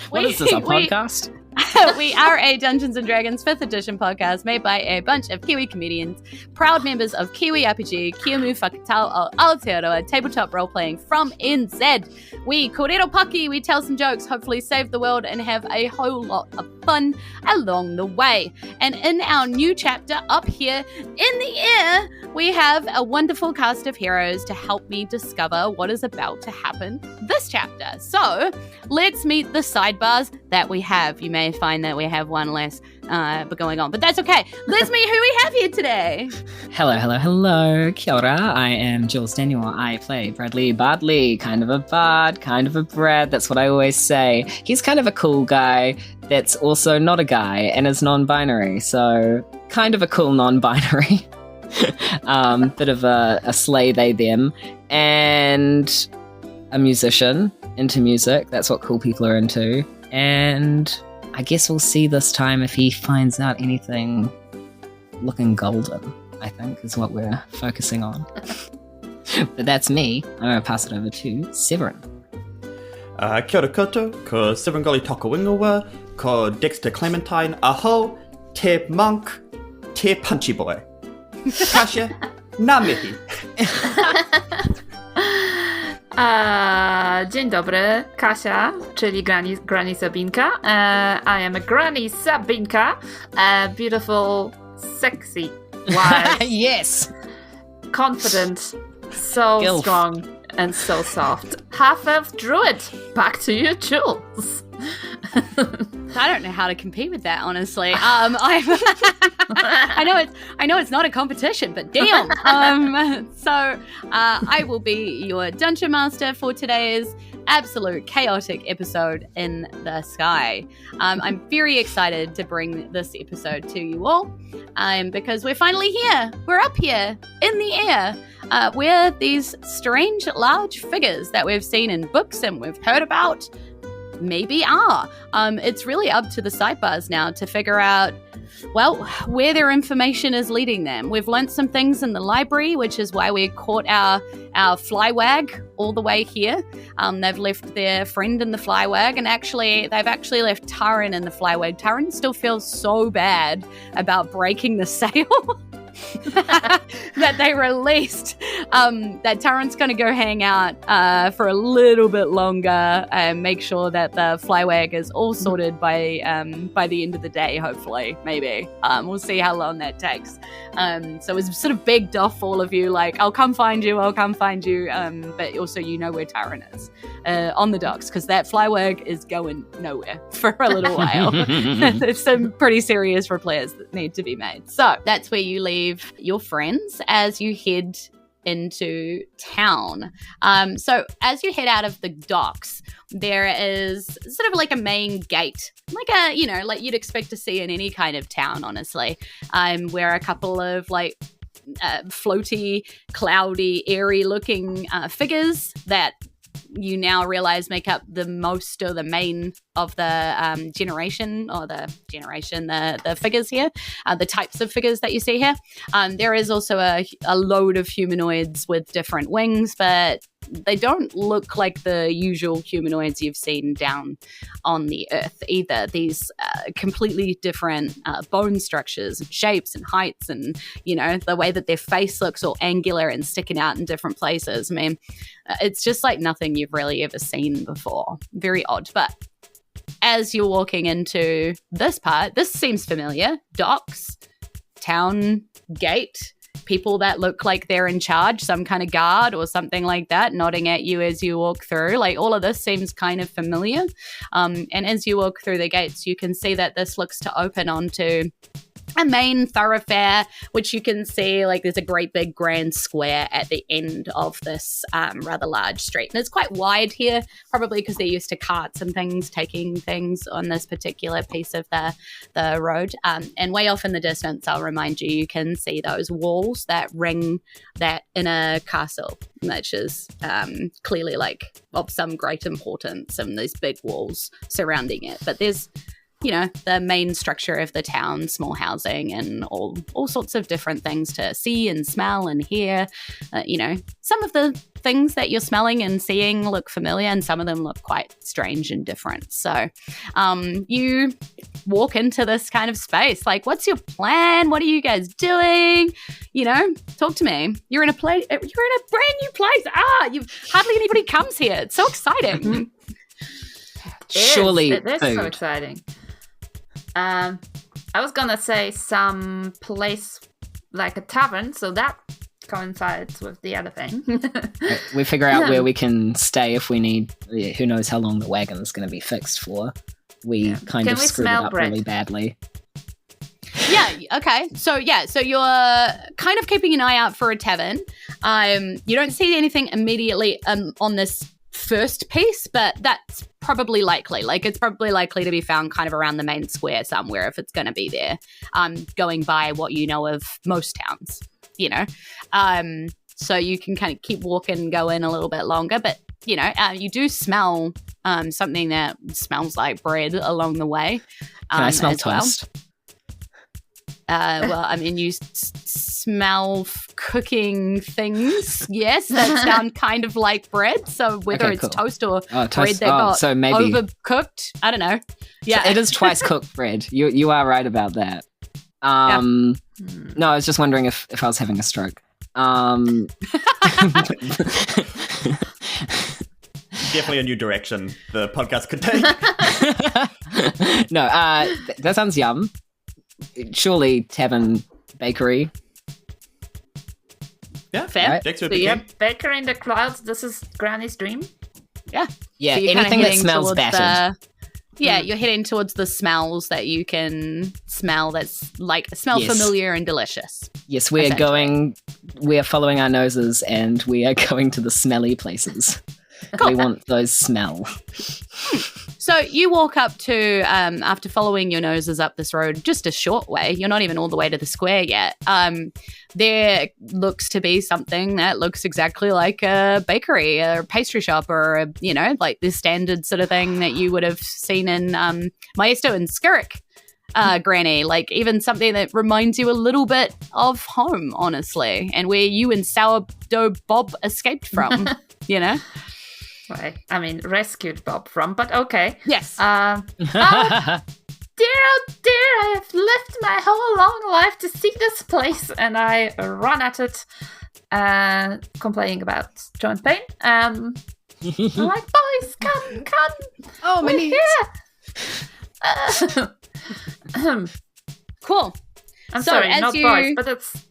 What is this, a podcast? We are a Dungeons & Dragons 5th edition podcast made by a bunch of Kiwi comedians, proud members of Kiwi RPG, Kiamu Whakatau o Aotearoa, tabletop role-playing from NZ. We kōrero paki, we tell some jokes, hopefully save the world, and have a whole lot of fun along the way. And in our new chapter up here in the air, we have a wonderful cast of heroes to help me discover what is about to happen this chapter. So, let's meet the sidebars that we have. You may find that we have one less going on, but that's okay. Let's meet who we have here today. Hello. Kia ora. I am Jules Daniel. I play Bardley, kind of a bard, kind of a brat. That's what I always say. He's kind of a cool guy that's also not a guy and is non-binary, so kind of a cool non-binary. Bit of a slay they them, and a musician into music. That's what cool people are into. And I guess we'll see this time if he finds out anything looking golden, I think, is what we're focusing on. But that's me. I'm going to pass it over to Severin. Kia ora koutou, ko Severin Gourley toka wingawa, ko Dexter Clementine, aho, te monk, te punchy boy. Kasia, nā mihi. Dzień dobry, Kasia, czyli Granny Sabinka. I am a Granny Sabinka, beautiful, sexy, wild, Yes! confident, so Gilf. strong and so soft. Half-elf druid. Back to you, Jules. I don't know how to compete with that, honestly. I know it's not a competition, but damn. So I will be your dungeon master for today's absolute chaotic episode in the sky. I'm very excited to bring this episode to you all, because we're finally here. We're up here in the air. We're these strange large figures that we've seen in books and we've heard about. Maybe are. It's really up to the sidebars now to figure out, well, where their information is leading them. We've learnt some things in the library, which is why we caught our flywag all the way here. They've left their friend in the flywag, and they've actually left Taryn in the flywag. Taryn still feels so bad about breaking the sail that they released, that Taryn's going to go hang out for a little bit longer and make sure that the flywag is all sorted by the end of the day, hopefully, maybe. We'll see how long that takes. So it's sort of begged off all of you, like, I'll come find you, but also you know where Taryn is on the docks, because that flywag is going nowhere for a little while. There's some pretty serious repairs that need to be made. So that's where you leave your friends as you head into town. So as you head out of the docks, there is sort of like a main gate, like you'd expect to see in any kind of town, honestly, where a couple of like floaty, cloudy, airy looking figures that you now realize make up the most or the main of the the figures here, the types of figures that you see here. There is also a load of humanoids with different wings, but they don't look like the usual humanoids you've seen down on the earth either. These completely different bone structures and shapes and heights, and the way that their face looks all angular and sticking out in different places. I mean, it's just like nothing you've really ever seen before. Very odd. But as you're walking into this part, this seems familiar. Docks, town gate, people that look like they're in charge, some kind of guard or something like that, nodding at you as you walk through. Like, all of this seems kind of familiar. And as you walk through the gates, you can see that this looks to open onto a main thoroughfare, which you can see, like, there's a great big grand square at the end of this rather large street. And it's quite wide here, probably because they're used to carts and things taking things on this particular piece of the road. And way off in the distance, I'll remind you, you can see those walls that ring that inner castle, which is clearly like of some great importance, and these big walls surrounding it. But there's the main structure of the town, small housing and all sorts of different things to see and smell and hear. Some of the things that you're smelling and seeing look familiar and some of them look quite strange and different. So you walk into this kind of space. Like, what's your plan? What are you guys doing? Talk to me. You're in a brand new place. Hardly anybody comes here. It's so exciting. Surely it is food. so exciting. I was gonna say some place like a tavern, so that coincides with the other thing. We figure out where we can stay if we need. Who knows how long the wagon's going to be fixed for? We kind of screwed it up really badly. Yeah, okay. So you're kind of keeping an eye out for a tavern. You don't see anything immediately on this first piece, but that's probably likely. Like, it's probably likely to be found kind of around the main square somewhere if it's going to be there, going by what you know of most towns, so you can kind of keep walking and go in a little bit longer, but you do smell something that smells like bread along the way. Can I smell well. toast? You smell cooking things, yes, that sound kind of like bread. So whether it's toast or bread that got so maybe overcooked, I don't know. Yeah, so it is twice cooked bread. You are right about that. No, I was just wondering if I was having a stroke. Definitely a new direction the podcast could take. No, that sounds yum. Surely tavern, bakery. Yeah, fair. Right? Dexter So you're bakery in the clouds. This is Granny's dream. Yeah. Yeah, So anything that smells battered. You're heading towards the smells that you can smell that's familiar and delicious. Yes, we are following our noses and we are going to the smelly places. Cool. We want those smell. So you walk up to, after following your noses up this road just a short way, you're not even all the way to the square yet, there looks to be something that looks exactly like a bakery or a pastry shop or, like the standard sort of thing that you would have seen in Maesto and Skirrick, Granny. Like even something that reminds you a little bit of home, honestly, and where you and Sourdough Bob escaped from, Right. I mean, rescued Bob from, but okay. Yes. Oh, dear, I have lived my whole long life to see this place, and I run at it, complaining about joint pain. I'm like, boys, come. Oh, we're here. Cool. I'm sorry, not boys, but it's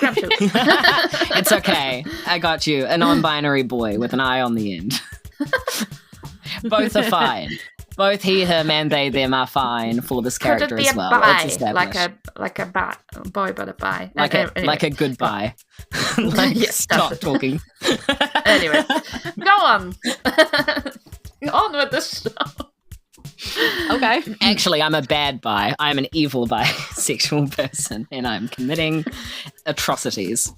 It's okay. I got you. A non-binary boy with an eye on the end. Both are fine. Both he, him, and they, them are fine for this character as well. Bi? It's established. Like a boy, but a bi. Like a goodbye. Yes, stop talking. Anyway, go on. On with the show. Okay. Actually, I'm a bad bi. I'm an evil bisexual person, and I'm committing atrocities.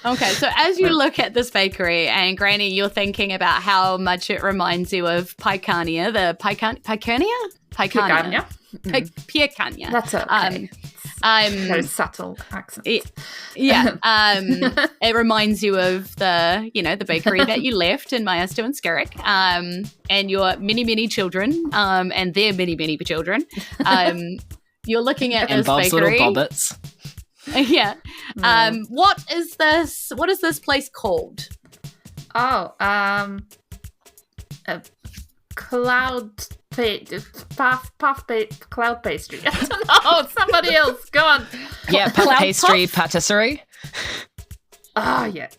Okay, so as you look at this bakery, and Granny, you're thinking about how much it reminds you of Picania, the Picania? Picania. That's okay. Very subtle accent. It reminds you of the bakery that you left in Maesto and Skirrick, and your many children, and their many children. You're looking at and this Bob's bakery. little bobbits. Yeah. What is this place called? Oh, a cloud cloud pastry. I don't know. Somebody else. Go on. Yeah, puff pastry patisserie. Oh, yeah.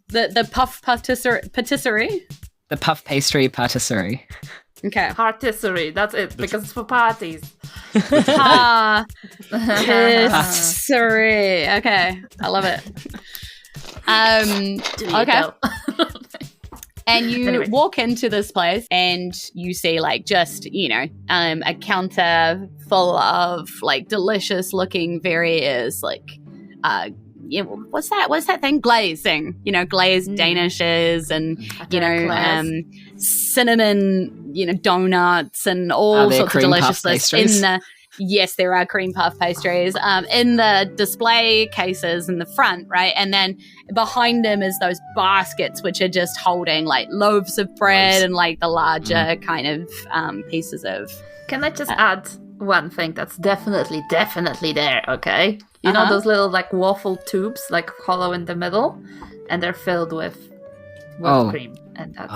The puff patisserie. The puff pastry patisserie. Okay. Patisserie. That's it, because it's for parties. Patisserie. Okay. I love it. Okay. And you walk into this place and you see a counter full of delicious looking various what's that thing? Glazing, glazed Danishes and, cinnamon, donuts and all sorts of deliciousness in the, yes, there are cream puff pastries in the display cases in the front, right? And then behind them is those baskets, which are just holding like loaves of bread and like the larger kind of pieces of. Can I just add one thing that's definitely there, okay? You know those little like waffle tubes, like hollow in the middle, and they're filled with cream, and that's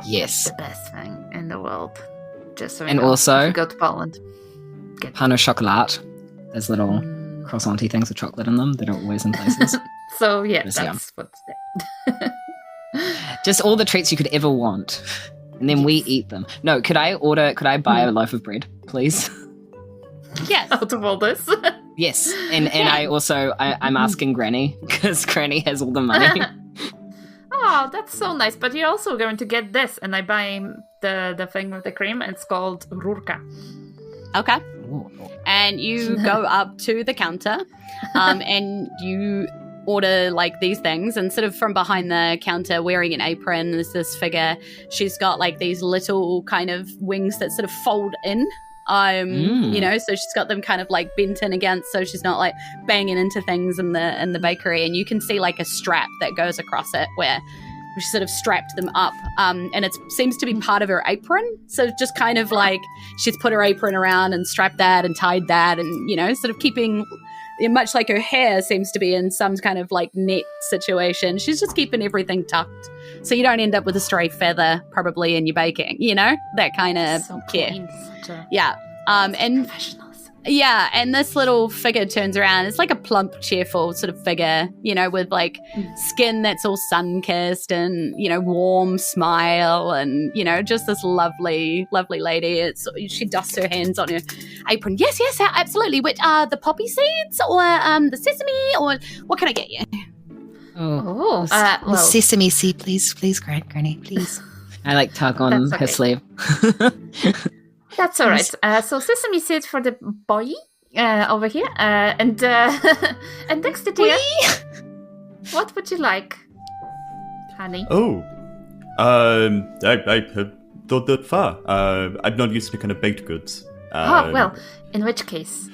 yes, the best thing in the world. Just so and also, if you go to Poland, pain au chocolat. There's little croissant-y things with chocolate in them that are always in places. So yeah, that's what's there. Just all the treats you could ever want. And then we eat them. No, could I buy a loaf of bread, please? Yes. Out of all this? Yes. And I'm asking Granny, because Granny has all the money. Oh, that's so nice. But you're also going to get this. And I buy the thing with the cream. And it's called rurka. Okay. Ooh. And you go up to the counter and you order like these things, and sort of from behind the counter wearing an apron is this figure. She's got like these little kind of wings that sort of fold in, so she's got them kind of like bent in against, so she's not like banging into things in the bakery. And you can see like a strap that goes across it where she sort of strapped them up, and it seems to be part of her apron. So just kind of like she's put her apron around and strapped that and tied that, and sort of keeping, much like her hair seems to be in some kind of like net situation, she's just keeping everything tucked so you don't end up with a stray feather probably in your baking, that kind of care. Yeah. And professionals. Yeah, and this little figure turns around. It's like a plump, cheerful sort of figure, with like skin that's all sun-kissed and, warm smile and, just this lovely, lovely lady. She dusts her hands on her apron. Yes, absolutely. Which the poppy seeds or the sesame, or what can I get you? Sesame seed, please, Granny, please. I like tug on her sleeve. That's all right. So sesame seeds for the boy over here, and Dexter, dear, what would you like, honey? Oh, I thought that far. I'm not used to kind of baked goods. Well, in which case,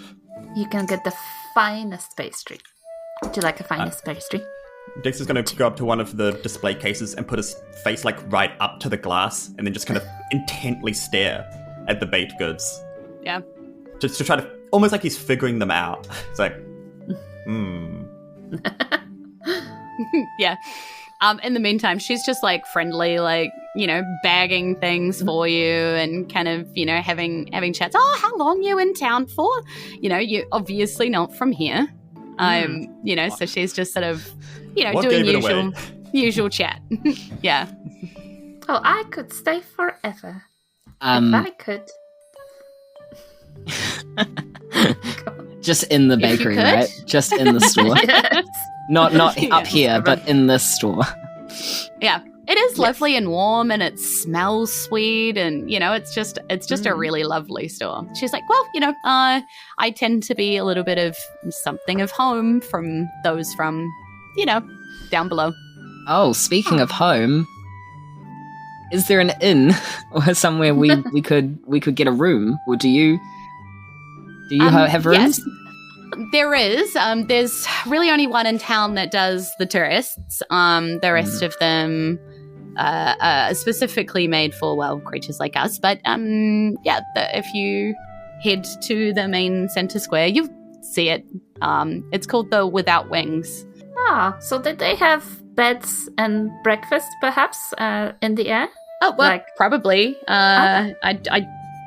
you can get the finest pastry. Would you like a finest pastry? Dexter's going to go up to one of the display cases and put his face like right up to the glass, and then just kind of intently stare at the baked goods. Yeah. Just to try to, almost like he's figuring them out. It's like, Yeah. In the meantime, she's just like friendly, like, bagging things for you and kind of, having chats. Oh, how long you in town for? You're obviously not from here. So she's just sort of, doing usual chat. Yeah. Oh, I could stay forever. If I could. Just in the bakery, right? Just in the store. Yes. Not up here, but in this store. Yeah. It is lovely and warm, and it smells sweet, and it's just a really lovely store. She's like, well, I tend to be a little bit of something of home from those from, down below. Oh, speaking of home, is there an inn or somewhere we could get a room? Or do you have rooms? Yes, there is. There's really only one in town that does the tourists. The rest of them are specifically made for creatures like us. But if you head to the main center square, you'll see it. It's called the Without Wings. Ah, so did they have beds and breakfast, perhaps, in the air? Oh, well, probably. I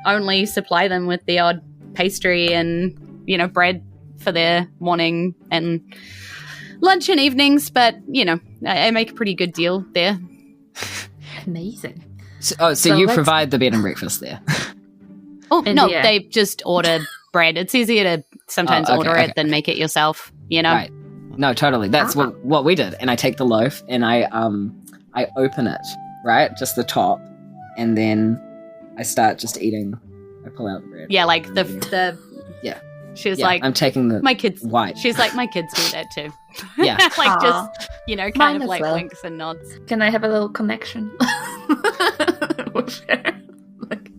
only supply them with the odd pastry and, bread for their morning and lunch and evenings, but, I make a pretty good deal there. Amazing. So you provide the bed and breakfast there? Oh, no, they just order bread. It's easier to sometimes order it than make it yourself, Right. No, totally. That's what we did. And I take the loaf and I open it, right? Just the top. And then I start just eating. I pull out the bread. Yeah, like the Yeah. She's Yeah, like, I'm taking the my kids. white. She's like, my kids do that too. Yeah. like Aw. just, kind Mine of as like well. winks and nods. Can I have a little connection? With her? Like,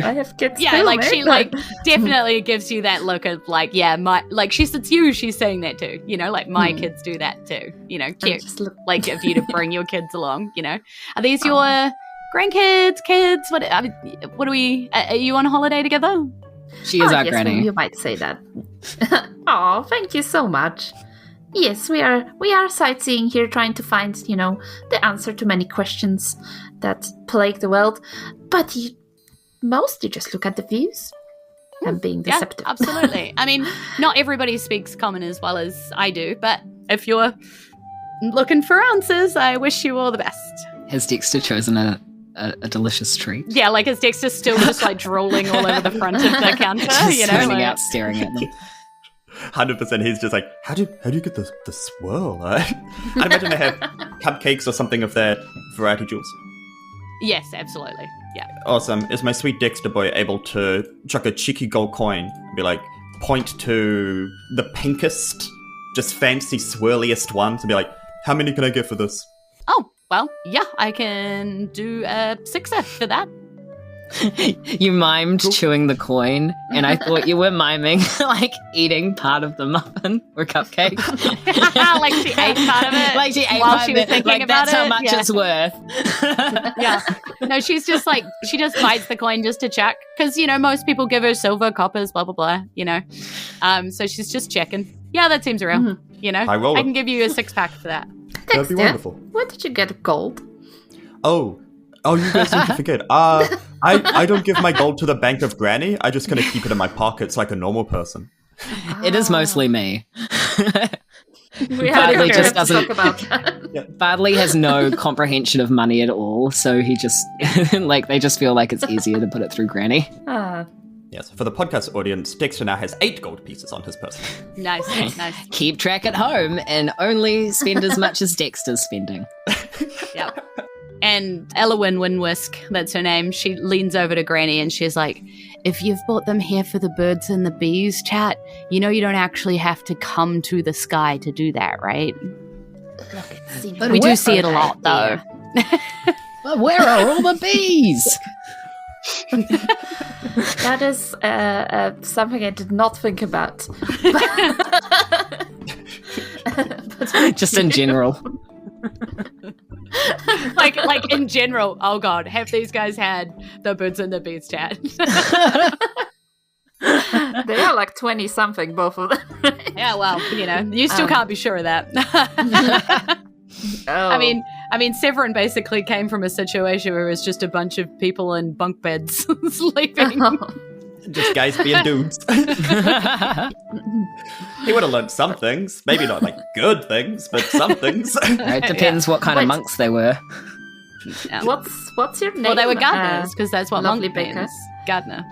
I have kids. Yeah, too, like mate. she like definitely gives you that look of like, yeah, my like it's you. She's saying that too. Like my kids do that too. I Cute. just look- Like if you to bring your kids along. Are these your grandkids, kids? What are we? Are you on holiday together? She is our yes, granny. you might say that. Oh, thank you so much. Yes, we are sightseeing here, trying to find, the answer to many questions that plague the world. But you mostly just look at the views. I'm being deceptive. Yeah, absolutely. I mean, not everybody speaks common as well as I do, but if you're looking for answers, I wish you all the best. Has Dexter chosen a delicious treat? Yeah, like is Dexter still just like drooling all over the front of the counter? Just standing like- out, staring at them. 100%. He's just like, how do you get the swirl? I imagine they have cupcakes or something of that variety, Jules. Yes, absolutely. Yeah. Awesome. Is my sweet Dexter boy able to chuck a cheeky gold coin and be like, point to the pinkest, just fancy, swirliest ones and be like, how many can I get for this? Oh, well, yeah, I can do a 6er for that. You mimed chewing the coin, and I thought you were miming like eating part of the muffin or cupcake. Like she ate part of it Like she ate while part she of was it. thinking Like about that's how it. much Yeah. it's worth. Yeah. No, she's just like, she just bites the coin just to check. Because, most people give her silver, coppers, blah, blah, blah, So she's just checking. Yeah, that seems real. Mm-hmm. I roll I it. can give you a 6-pack for that. That'd be Dexter, wonderful. Where did you get gold? Oh, you guys seem to forget. I don't give my gold to the Bank of Granny. I just kind of keep it in my pockets like a normal person. It is mostly me. We Bardley haven't just got to doesn't- talk about that. Bardley has no comprehension of money at all, so he just they just feel like it's easier to put it through Granny. Ah, Yes, for the podcast audience, Dexter now has 8 gold pieces on his person. Nice, nice. Keep track at home and only spend as much as Dexter's spending. Yep. And Elowyn Winwisk, that's her name, she leans over to Granny and she's like, if you've brought them here for the birds and the bees, chat, you don't actually have to come to the sky to do that, right? look, it seems But We do where see it a are lot, though. But where are all the bees? That is something I did not think about. Just in general. like in general, oh god, have these guys had the birds and the bees chat? They are like 20 something, both of them. Yeah, well, you still can't be sure of that. Oh. I mean, Severin basically came from a situation where it was just a bunch of people in bunk beds sleeping. Just guys being dudes. He would have learned some things. Maybe not like good things, but some things. It depends what kind of Wait. monks they were. Yeah. What's your name? Well, they were gardeners because that's what lovely monk baker. means. Gardener.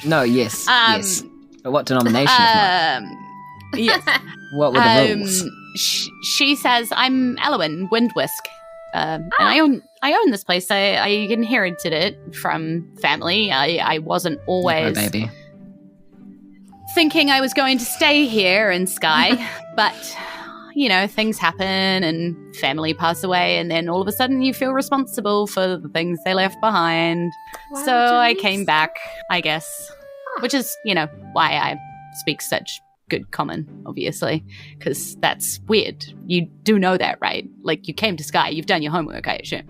No, yes. Yes. But what denomination of monk? Yes. What were the rules? She says, "I'm Elowyn Windwisk, and I own this place. I inherited it from family. I wasn't Oh, always baby. thinking I was going to stay here in Skye, but things happen and family pass away, and then all of a sudden you feel responsible for the things they left behind. Why So would you I leave came back, I guess, which is why I speak such good common, obviously, because that's weird. You do know that, right? Like, you came to Skye, you've done your homework, I assume.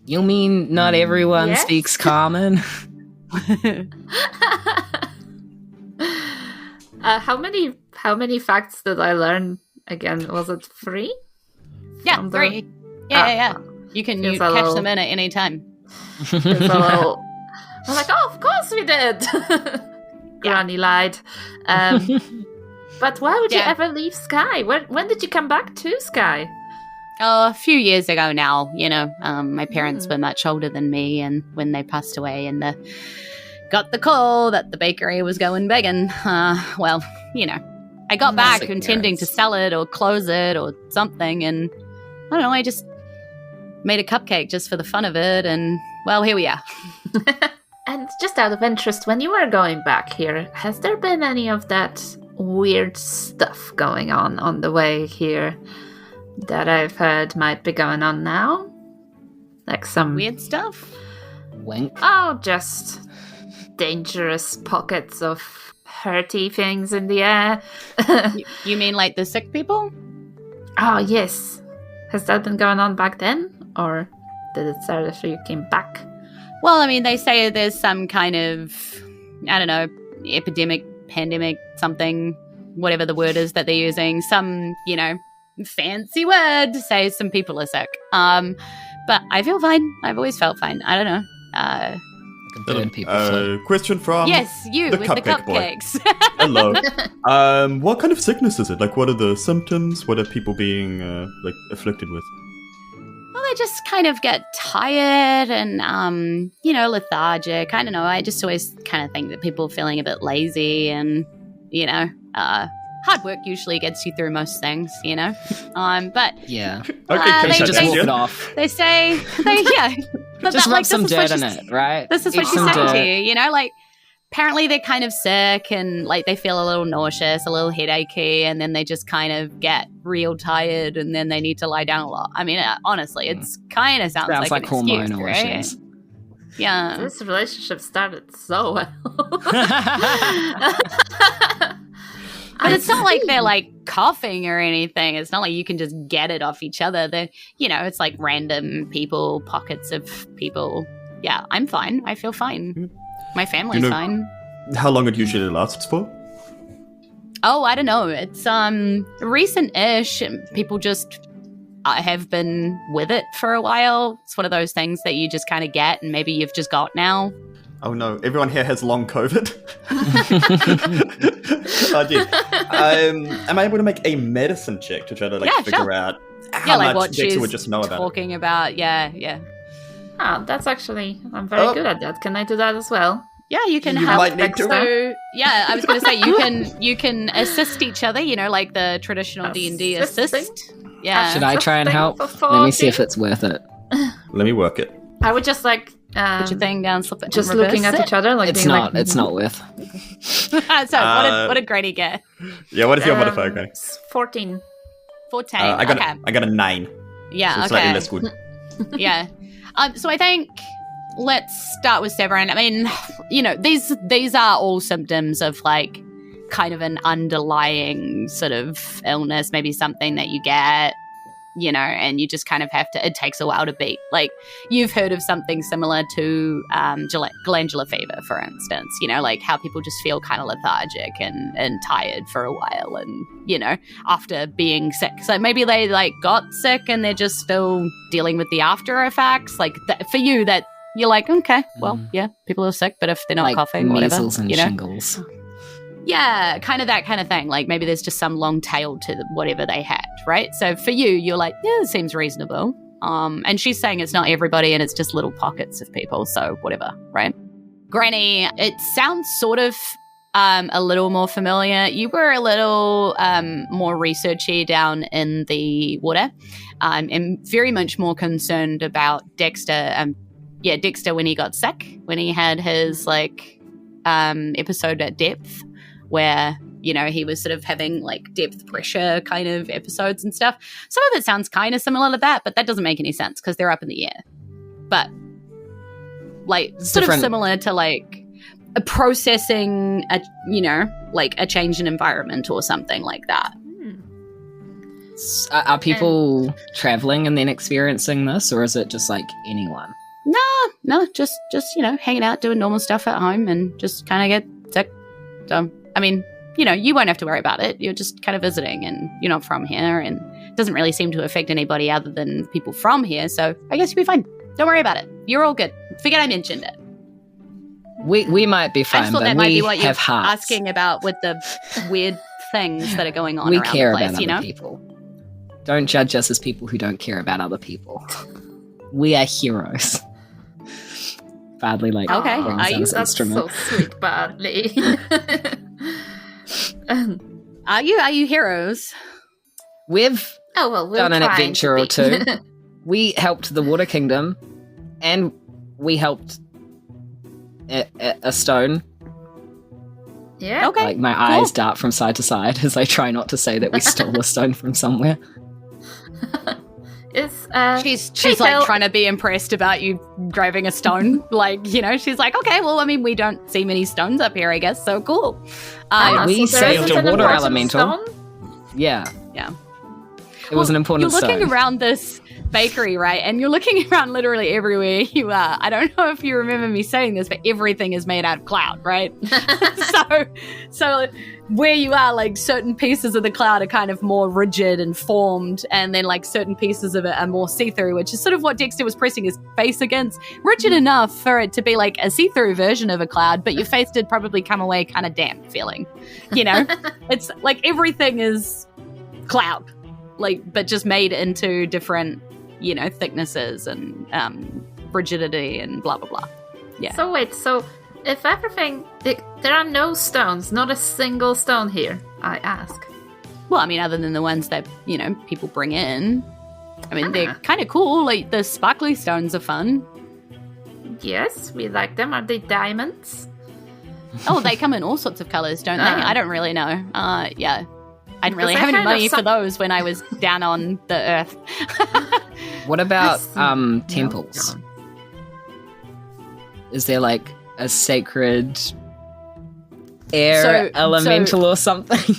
You mean not everyone Yes? speaks common? How many facts did I learn again? Was it 3? Yeah, From the- 3. Yeah. You can Feels a catch little- them in at any time. It's a little- I'm like, oh, of course we did. Granny lied. But why would you Yeah. ever leave Skye? When did you come back to Skye? Oh, a few years ago now, my parents were much older than me, and when they passed away and got the call that the bakery was going begging, I got back Sick intending to parents. sell it or close it or something, and I don't know, I just made a cupcake just for the fun of it, and, well, here we are. And just out of interest, when you were going back here, has there been any of that weird stuff going on the way here that I've heard might be going on now? Like some Weird stuff? Wink. Oh, just dangerous pockets of hurty things in the air. You mean like the sick people? Oh, yes. Has that been going on back then? Or did it start after you came back? Well, I mean, they say there's some kind of, I don't know, epidemic, pandemic, something, whatever the word is that they're using. Some, fancy word to say some people are sick. But I feel fine. I've always felt fine. I don't know. Burn people flu. Question from Yes, you the with the Cupcake boy. cupcakes. Hello. What kind of sickness is it? Like, what are the symptoms? What are people being afflicted with? Well, I just kind of get tired and, lethargic. I don't know. I just always kind of think that people are feeling a bit lazy and, hard work usually gets you through most things, But Yeah. Okay, they Just walk say- it off. they say, But Just that, rub some this is what dirt in she's- it, right? This is what Eat she's some saying dirt. to you, apparently they're kind of sick and like they feel a little nauseous, a little headachy, and then they just kind of get real tired and then they need to lie down a lot. I mean, honestly, it's kind of sounds Sounds like an excuse, hormonal right? issues. Yeah. This relationship started so well. But it's not like they're like coughing or anything. It's not like you can just get it off each other. They're, it's like random people, pockets of people. Yeah, I'm fine. I feel fine. My family's fine. How long it usually lasts for? Oh, I don't know. It's recent-ish. People just have been with it for a while. It's one of those things that you just kind of get and maybe you've just got now. Oh no, everyone here has long COVID. Oh dear. Am I able to make a medicine check to try to figure sure. out how much what Dexter she's would just know about it? talking about. Yeah. Ah, that's actually, I'm very good at that. Can I do that as well? Yeah, you can You help. might need to. So, yeah, I was going to say you can assist each other. like the traditional D&D Assisting? assist. Yeah. Should I try and help? Let me see if it's worth it. Let me work it. I would just Put your thing down, slip it, just reverse looking at it. each other, like It's being not. like, It's not worth. So what did Granny get? Yeah, what is your modifier, Granny? 14. 14. I got a 9. Yeah. So Okay. slightly less good. Yeah. So I think let's start with Severin. I mean, these are all symptoms of like kind of an underlying sort of illness, maybe something that you get, and you just kind of have to, it takes a while to beat. Like you've heard of something similar to glandular fever, for instance, like how people just feel kind of lethargic and tired for a while and, after being sick. So maybe they like got sick and they're just still dealing with the after effects. Like for you that you're like, okay, well, yeah, people are sick, but if they're not Like coughing, whatever, measles and shingles. yeah, kind of that kind of thing. Like maybe there's just some long tail to whatever they had, right? So for you, you're like, yeah, it seems reasonable. And she's saying it's not everybody and it's just little pockets of people, so whatever, right? Granny, it sounds sort of a little more familiar. You were a little more researchy down in the water and very much more concerned about Dexter. Dexter when he got sick, when he had his episode at depth where, he was sort of having like depth pressure kind of episodes and stuff. Some of it sounds kind of similar to that, but that doesn't make any sense because they're up in the air. But like sort of similar to like a processing, a change in environment or something like that. Are people traveling and then experiencing this, or is it just like anyone? No, just hanging out, doing normal stuff at home and just kind of get sick. So, I mean, you won't have to worry about it. You're just kind of visiting and you're not from here and it doesn't really seem to affect anybody other than people from here. So I guess you'll be fine. Don't worry about it. You're all good. Forget I mentioned it. We might be I fine, just thought but that might be we what you're have hearts. asking about with the weird things that are going on We around care the place, about other people. Don't judge us as people who don't care about other people. We are heroes. Bardley Okay, brings are out you? his That's instrument. so sweet, Bardley. Are you heroes? We've we'll done an try adventure to or be. two. We helped the Water Kingdom, and we helped a stone. Yeah. Okay. Like my eyes dart from side to side as I try not to say that we stole a stone from somewhere. It's She's like trying to be impressed about you driving a stone. Like, she's like, okay, well, I mean, we don't see many stones up here, I guess, so cool. we so there saved isn't a an water important elemental. stone? Yeah. Yeah. It was an important You're stone. looking around this bakery, right? And you're looking around literally everywhere you are. I don't know if you remember me saying this, but everything is made out of cloud, right? so where you are, like certain pieces of the cloud are kind of more rigid and formed, and then like certain pieces of it are more see-through, which is sort of what Dexter was pressing his face against. Rigid enough for it to be like a see-through version of a cloud, but your face did probably come away kind of damp feeling. It's like everything is cloud, like, but just made into different thicknesses and rigidity and blah blah blah. Yeah. So wait, if everything, there are no stones, not a single stone here, I ask. Well, I mean, other than the ones that people bring in, I mean, they're kind of cool. Like the sparkly stones are fun. Yes, we like them. Are they diamonds? Oh, they come in all sorts of colors, don't they? I don't really know. Yeah. I didn't really Because have I any heard of money for those when I was down on the earth. What about No, temples? John. Is there like a sacred air elemental or something?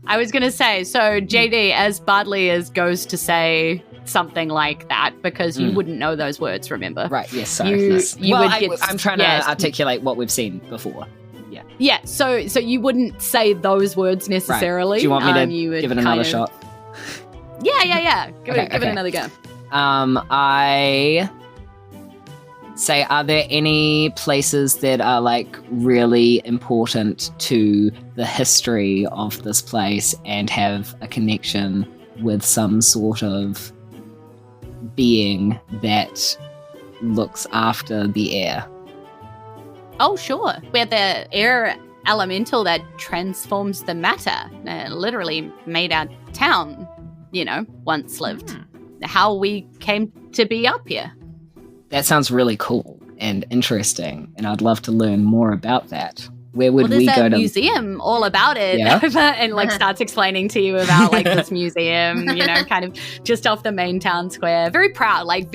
I was going to say, so JD, as Bardley goes to say something like that, because you wouldn't know those words, remember? Right, yes, sorry. I'm trying to articulate what we've seen before. Yeah, so you wouldn't say those words necessarily. Right. Do you want me to you would give it another shot? Yeah. Give it Okay. another go. I say, are there any places that are like really important to the history of this place and have a connection with some sort of being that looks after the air? Oh, sure. We're the air elemental that transforms the matter. Literally made our town, once lived. How we came to be up here. That sounds really cool and interesting, and I'd love to learn more about that. Where would we there's go a to? museum all about it. Yeah? And like starts explaining to you about like this museum, kind of just off the main town square. Very proudly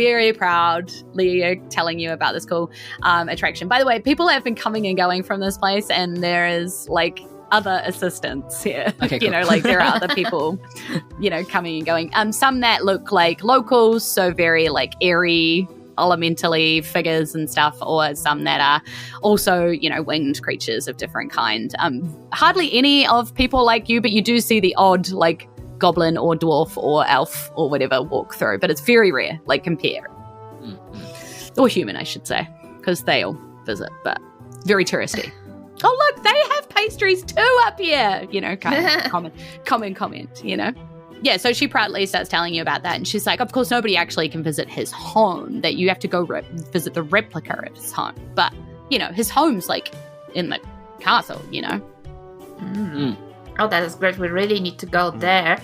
telling you about this cool attraction. By the way, people have been coming and going from this place, and there is like other assistants here. Okay, cool. Like there are other people, coming and going. Some that look like locals, so very like airy, elementally figures and stuff, or some that are also winged creatures of different kind. Hardly any of people like you, but you do see the odd like goblin or dwarf or elf or whatever walk through, but it's very rare, like compare or human, I should say, because they all visit, but very touristy. Oh look, they have pastries too up here, kind of common comment. Yeah, so she proudly starts telling you about that, and she's like, of course, nobody actually can visit his home, that you have to go visit the replica of his home. But, his home's, like, in the castle, Oh, that is great. We really need to go there.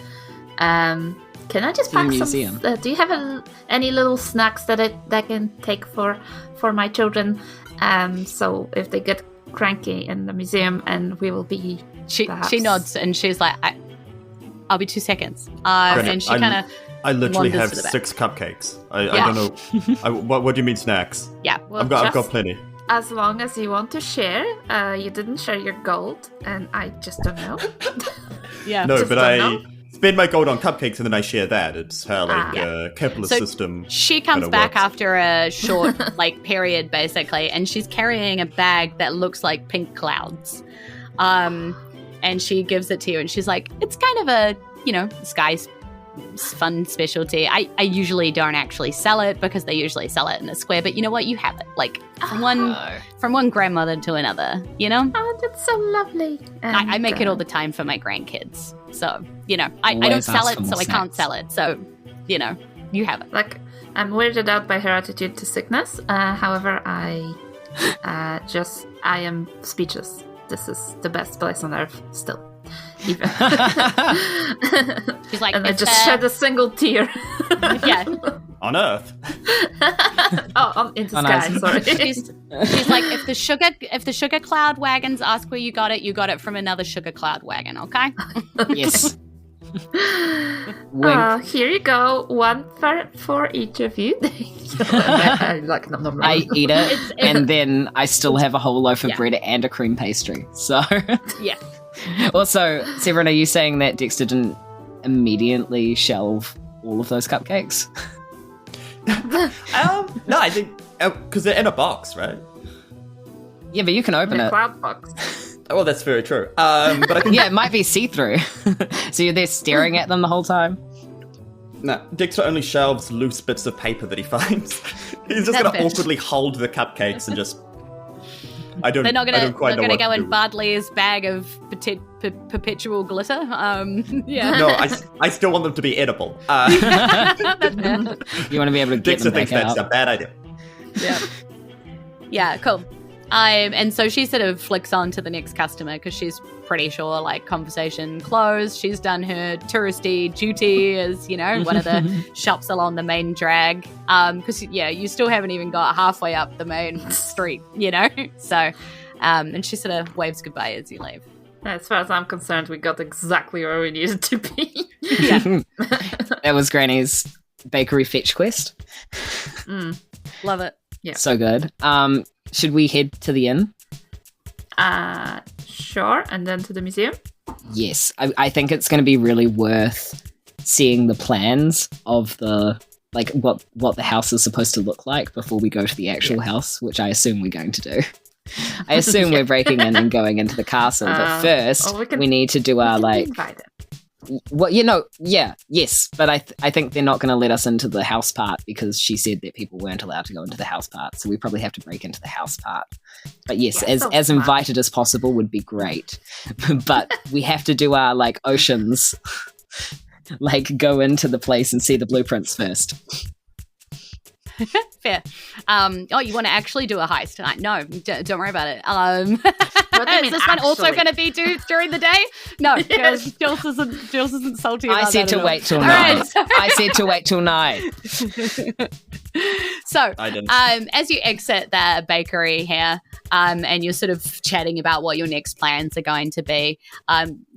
Can I just To the pack museum. some... do you have any little snacks that I can take for my children? So if they get cranky in the museum, and we will be... She nods, and she's like... I'll be 2 seconds. And she kind of I literally wanders have to the back. 6 cupcakes. I don't know. What do you mean snacks? Yeah. Well, I've got plenty. As long as you want to share. You didn't share your gold, and I just don't know. Yeah. No, Just but don't I know. spend my gold on cupcakes and then I share that. It's how capitalist So system. She comes kinda back works. after a short period, basically, and she's carrying a bag that looks like pink clouds. And she gives it to you, and she's like, it's kind of a, Sky's fun specialty. I usually don't actually sell it because they usually sell it in a square, but you know what? You have it, like, from one grandmother to another, Oh, that's so lovely. I And, make it all the time for my grandkids. So, I don't Always sell ask it, for so more I can't snacks. sell it. So, you have it. Like, I'm weirded out by her attitude to sickness. However, I am speechless. This is the best place on earth still. Even. She's like, and I it's just shed a single tear. yeah. On Earth. Into Oh, sky. nice. Sorry. She's like, if the sugar cloud wagons ask where you got it from another sugar cloud wagon, okay? Yes. Wink. Here you go. One for each of you. Like, nom, nom, nom. I eat it, It's- and then I still have a whole loaf of Yeah. bread and a cream pastry. So, Yeah. also, Severin, are you saying that Dexter didn't immediately shelve all of those cupcakes? No, I think because they're in a box, right? Yeah, but you can open The it. cloud box. Oh, that's very true. But I can Yeah, it might be see-through. So you're there staring at them the whole time? No, Dexter only shelves loose bits of paper that he finds. He's just That's going to fair. awkwardly hold the cupcakes and just. I don't. They're not I gonna don't quite know go what to in do. Bardley's bag of perpetual glitter. Yeah. No, I still want them to be edible. That's fair. You want to be able to get Dexter them back thinks that's out. a bad idea. Yeah, cool. And so she sort of flicks on to the next customer because she's pretty sure, like, conversation closed. She's done her touristy duty as, one of the shops along the main drag. Because, you still haven't even got halfway up the main street, So, and she sort of waves goodbye as you leave. As far as I'm concerned, we got exactly where we needed to be. Yeah, That was Granny's bakery fetch quest. love it. Yeah. So good. Should we head to the inn? Sure. And then to the museum. Yes. I think it's going to be really worth seeing the plans of what the house is supposed to look like before we go to the actual house, which I assume we're going to do. I assume we're breaking in and going into the castle, but first we need to do our Invited. well, yes, but I think they're not going to let us into the house part because she said that people weren't allowed to go into the house part, so we probably have to break into the house part. But yes, Yeah, so as smart. invited as possible would be great. But we have to do our oceans, go into the place and see the blueprints first. Fair. You want to actually do a heist tonight? No, don't worry about it. What do you Is mean, this one also actually? going to be during the day? No, because Jules isn't salty about I said that to at all. wait till All night. right, so- I said to wait till night. So, I didn't. as you exit the bakery here, and you're sort of chatting about what your next plans are going to be,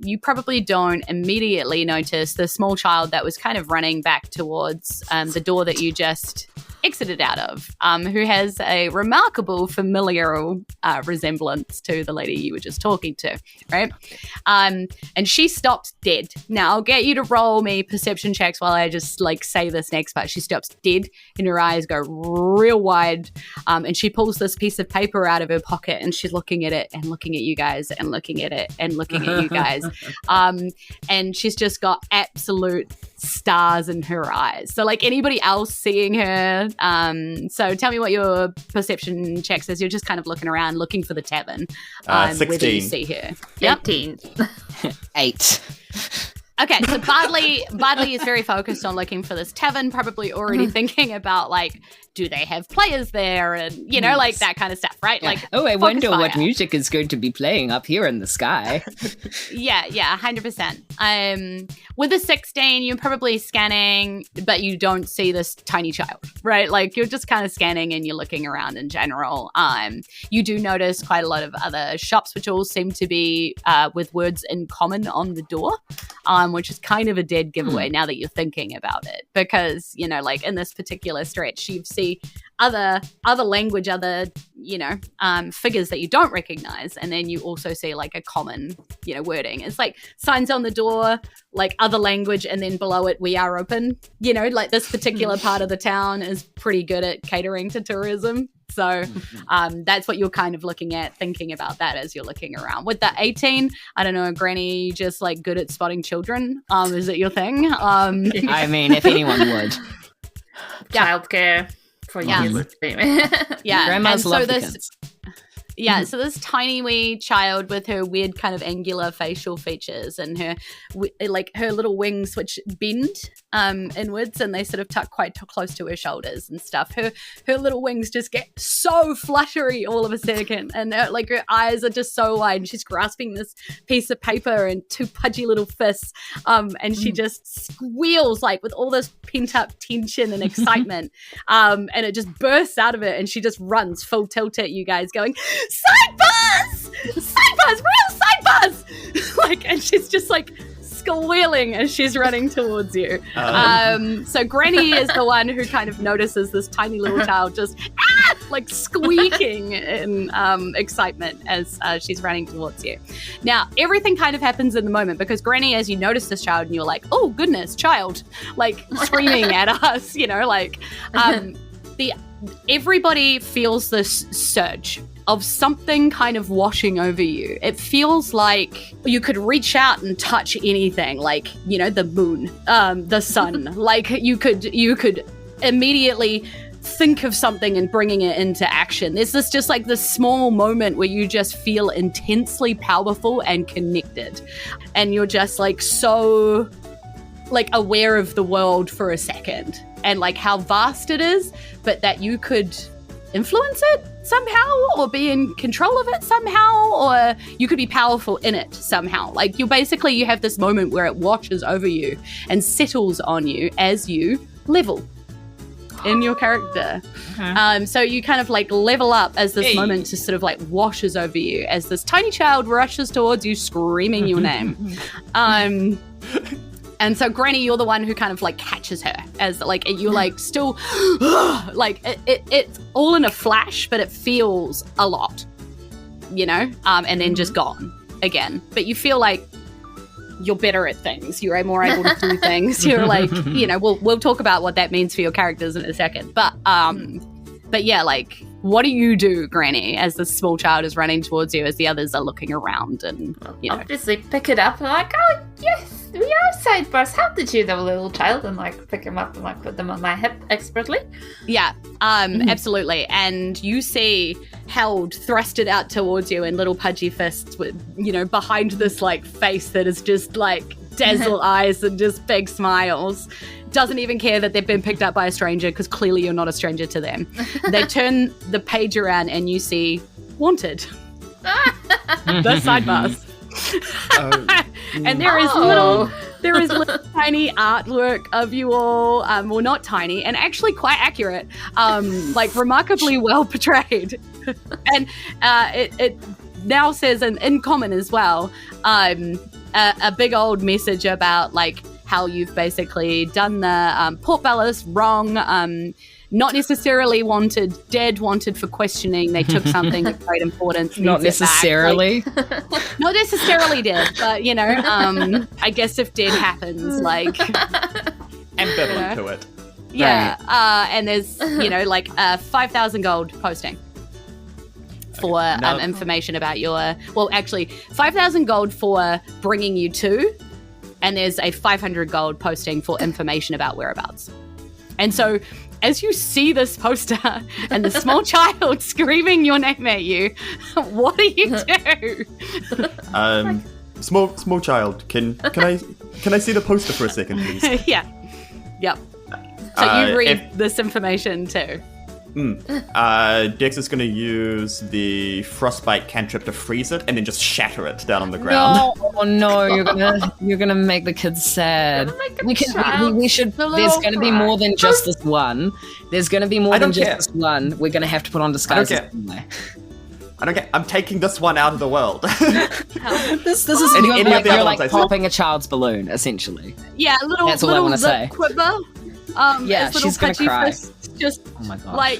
you probably don't immediately notice the small child that was kind of running back towards the door that you just exited out of, who has a remarkable familial resemblance to the lady you were just talking to, right? And she stopped dead. Now, I'll get you to roll me perception checks while I just say this next part. She stops dead and her eyes go real wide, and she pulls this piece of paper out of her pocket and she's looking at it and looking at you guys and looking at it and looking at you guys. And she's just got absolute stars in her eyes. So anybody else seeing her, so tell me what your perception checks is. You're just kind of looking around, looking for the tavern. Whether you 16. see her. Yep. 18. 8. Okay, so Bardley is very focused on looking for this tavern, probably already thinking about do they have players there and that kind of stuff, right? Oh, I wonder focus what fire. music is going to be playing up here in the sky. Yeah, 100%. With a 16, you're probably scanning, but you don't see this tiny child, right? You're just kind of scanning and you're looking around in general. You do notice quite a lot of other shops, which all seem to be with words in common on the door, which is kind of a dead giveaway now that you're thinking about it. Because, in this particular stretch, you see other language, other figures that you don't recognize, and then you also see a common wording. It's signs on the door, other language, and then below it, we are open. This particular part of the town is pretty good at catering to tourism. So that's what you're kind of looking at, thinking about that as you're looking around. With that 18, I don't know, Granny just good at spotting children. Is it your thing? I mean, if anyone would. Childcare for Yeah. you. Yeah, Grandmas and love so the this, kids. yeah, so this tiny wee child with her weird kind of angular facial features and her her little wings which bend inwards, and they sort of tuck quite close to her shoulders and stuff. Her little wings just get so fluttery all of a second, and her eyes are just so wide, and she's grasping this piece of paper and two pudgy little fists, and she just squeals with all this pent up tension and excitement, and it just bursts out of it, and she just runs full tilt at you guys going, sidebars, real sidebars, and she's just squealing as she's running towards you. So Granny is the one who kind of notices this tiny little child just squeaking in excitement as she's running towards you. Now, everything kind of happens in the moment, because Granny, as you notice this child, and you're like, oh goodness, child, screaming at us, everybody feels this surge of something kind of washing over you. It feels like you could reach out and touch anything, the moon, the sun. You could immediately think of something and bringing it into action. There's this small moment where you just feel intensely powerful and connected, and you're just so aware of the world for a second, and how vast it is, but that you could influence it somehow, or be in control of it somehow, or you could be powerful in it somehow. You have this moment where it washes over you and settles on you as you level in your character. So you kind of level up as this moment just sort of washes over you as this tiny child rushes towards you screaming your name. And so Granny, you're the one who kind of catches her as you're still it's all in a flash, but it feels a lot, and then just gone again. But you feel you're better at things. You're more able to do things. You're we'll talk about what that means for your characters in a second. But yeah, what do you do, Granny, as the small child is running towards you, as the others are looking around and, Obviously pick it up and oh, yes, we are sidebars. How did you, the little child? And, pick them up and, put them on my hip expertly. Yeah, absolutely. And you see Held thrusted out towards you in little pudgy fists with, behind this, face that is just, dazzle eyes and just big smiles. Doesn't even care that they've been picked up by a stranger, because clearly you're not a stranger to them. They turn the page around and you see wanted. The sidebars. And there is little tiny artwork of you all. Well, not tiny, and actually quite accurate. Remarkably well portrayed. And it now says in common as well, a big old message about how you've basically done the portbellis wrong, not necessarily wanted, dead wanted for questioning. They took something of great importance. Not necessarily. Not necessarily dead, but, I guess if dead happens, ambivalent to it. Yeah, and there's, 5,000 gold posting for information about your... Well, actually, 5,000 gold for bringing you to... And there's a 500 gold posting for information about whereabouts. And so as you see this poster and the small child screaming your name at you, what do you do? Small child, can I see the poster for a second, please? Yeah. Yep. So you read this information too. Dex is going to use the frostbite cantrip to freeze it and then just shatter it down on the ground. No, you're gonna make the kids sad. We should. There's going to be more than just this one. There's going to be more than just this one. We're going to have to put on disguises anyway. I don't care. I'm taking this one out of the world. This is you're popping a child's balloon, essentially. Yeah, That's all I want to say. Quiver. Yeah, she's gonna cry. Just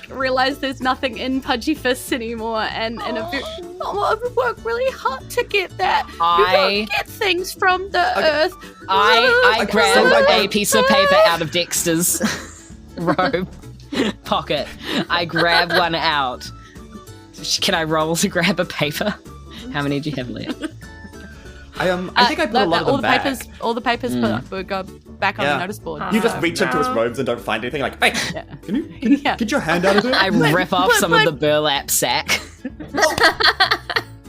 realize there's nothing in pudgy fists anymore, and I've worked really hard to get that. You don't get things from the earth. I grabbed a piece of paper out of Dexter's robe pocket. I grab one out. Can I roll to grab a paper? How many do you have left? I think I put a lot of them back. All the papers go back on the notice board. You just reach into his robes and don't find anything. Hey, can you get your hand out of it? I rip off some of the burlap sack.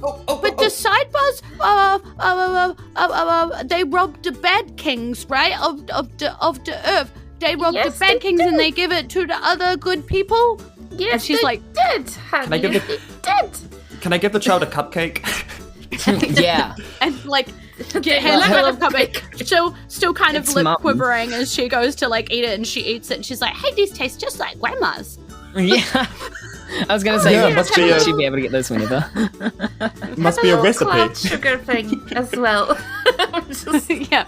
But the Sidebars, they robbed the bad kings, right? Of the earth. They robbed the bad kings and they give it to the other good people. Yes, and she's like, did, honey. Can I give the child a cupcake? Yeah. And like get hands full of cupcake. Still kind of lip quivering as she goes to like eat it, and she eats it and she's like, hey, these taste just like grandma's. Yeah. I was going to say, she'd be able to get those whenever. Must be a recipe. Cloud sugar thing as well. Yeah,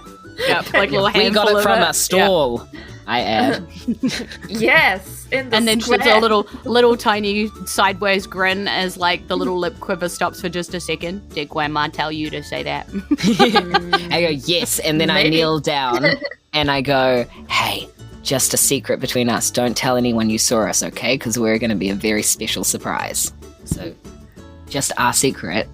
like little handful. We got it from a stall. Yeah. I add. Yes, in the and then square. she does a little tiny sideways grin as like the little lip quiver stops for just a second. Did Grandma tell you to say that? I go, yes, and then I kneel down and I go, hey, just a secret between us. Don't tell anyone you saw us, okay? Because we're going to be a very special surprise. So just our secret.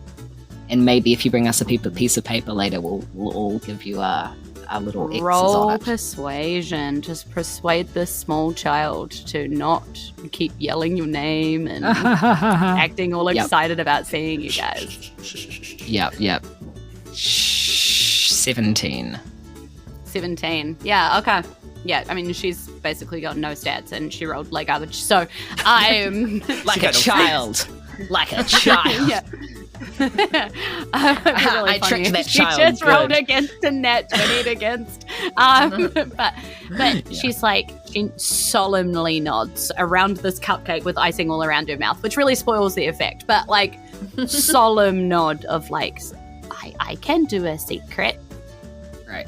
And maybe if you bring us a piece of paper later, we'll all give you our little X's roll on it. Persuasion. Just persuade this small child to not keep yelling your name and acting all excited about seeing you guys. Yep. 17. 17. Yeah, okay. Yeah, I mean, she's basically got no stats and she rolled like garbage. So I'm like a child. Like a child. Yeah. Really I tricked that child. She just rolled against a net 20 against. But she's like, she solemnly nods around this cupcake with icing all around her mouth, which really spoils the effect. But like, solemn nod of like, I can do a secret. Right.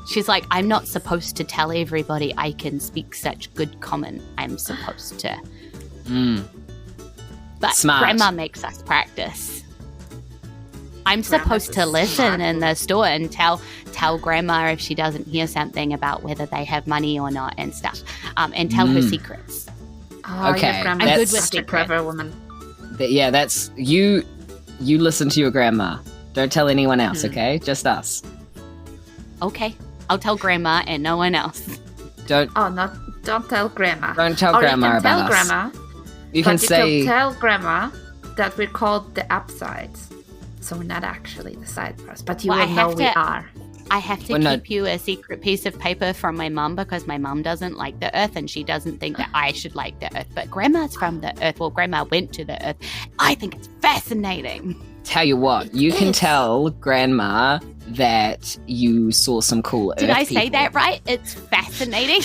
She's like, I'm not supposed to tell everybody I can speak such good common. I'm supposed to. But smart. Grandma makes us practice. I'm supposed to listen in the store and tell Grandma if she doesn't hear something about whether they have money or not and stuff, and tell her secrets. Oh, okay, I'm good with such a clever woman. Yeah, that's you. You listen to your grandma. Don't tell anyone else, okay? Just us. Okay, I'll tell Grandma and no one else. Don't tell Grandma. Don't tell Grandma about us. Grandma, you can say. You can tell Grandma that we're called the Upsides. So we're not actually the Sidebars, but you will know we are. I have to keep you a secret piece of paper from my mum because my mum doesn't like the Earth and she doesn't think that I should like the Earth. But Grandma's from the Earth. Well, Grandma went to the Earth. I think it's fascinating. Tell you what, you can tell Grandma that you saw some cool Earth Did I people. say that right? It's fascinating.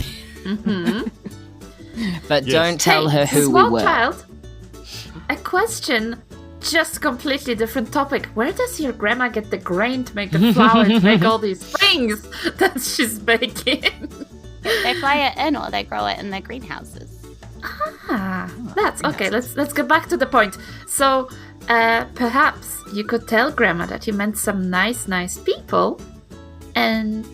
But don't tell her who we were. Child, a question. Just completely different topic. Where does your grandma get the grain to make the flour to make all these things that she's baking? They fly it in or they grow it in their greenhouses. That's okay. Let's get back to the point. So perhaps you could tell Grandma that you meant some nice people, and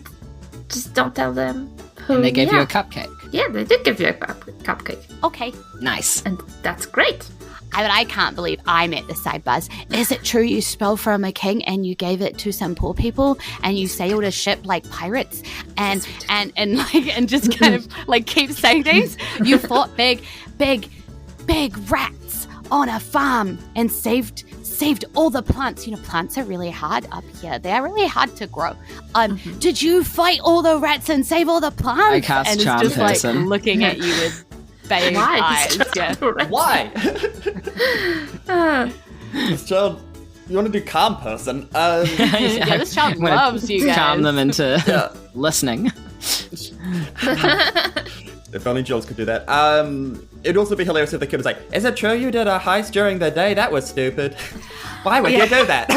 just don't tell them who. And they gave you a cupcake. Yeah, they did give you a cupcake. Okay, nice. And that's great. I can't believe I met the Sidebars. Is it true you stole from a king and you gave it to some poor people and you sailed a ship like pirates and just kind of like keep saying things? You fought big rats on a farm and saved all the plants. You know, plants are really hard up here. They're really hard to grow. Did you fight all the rats and save all the plants? I cast and charm it's just person. like looking at you with big eyes. Yeah. Why? This child, you want to do calm person? Yeah, this child loves you guys. Charm them into listening. If only Jules could do that. It'd also be hilarious if the kid was like, is it true you did a heist during the day? That was stupid. Why would you do that?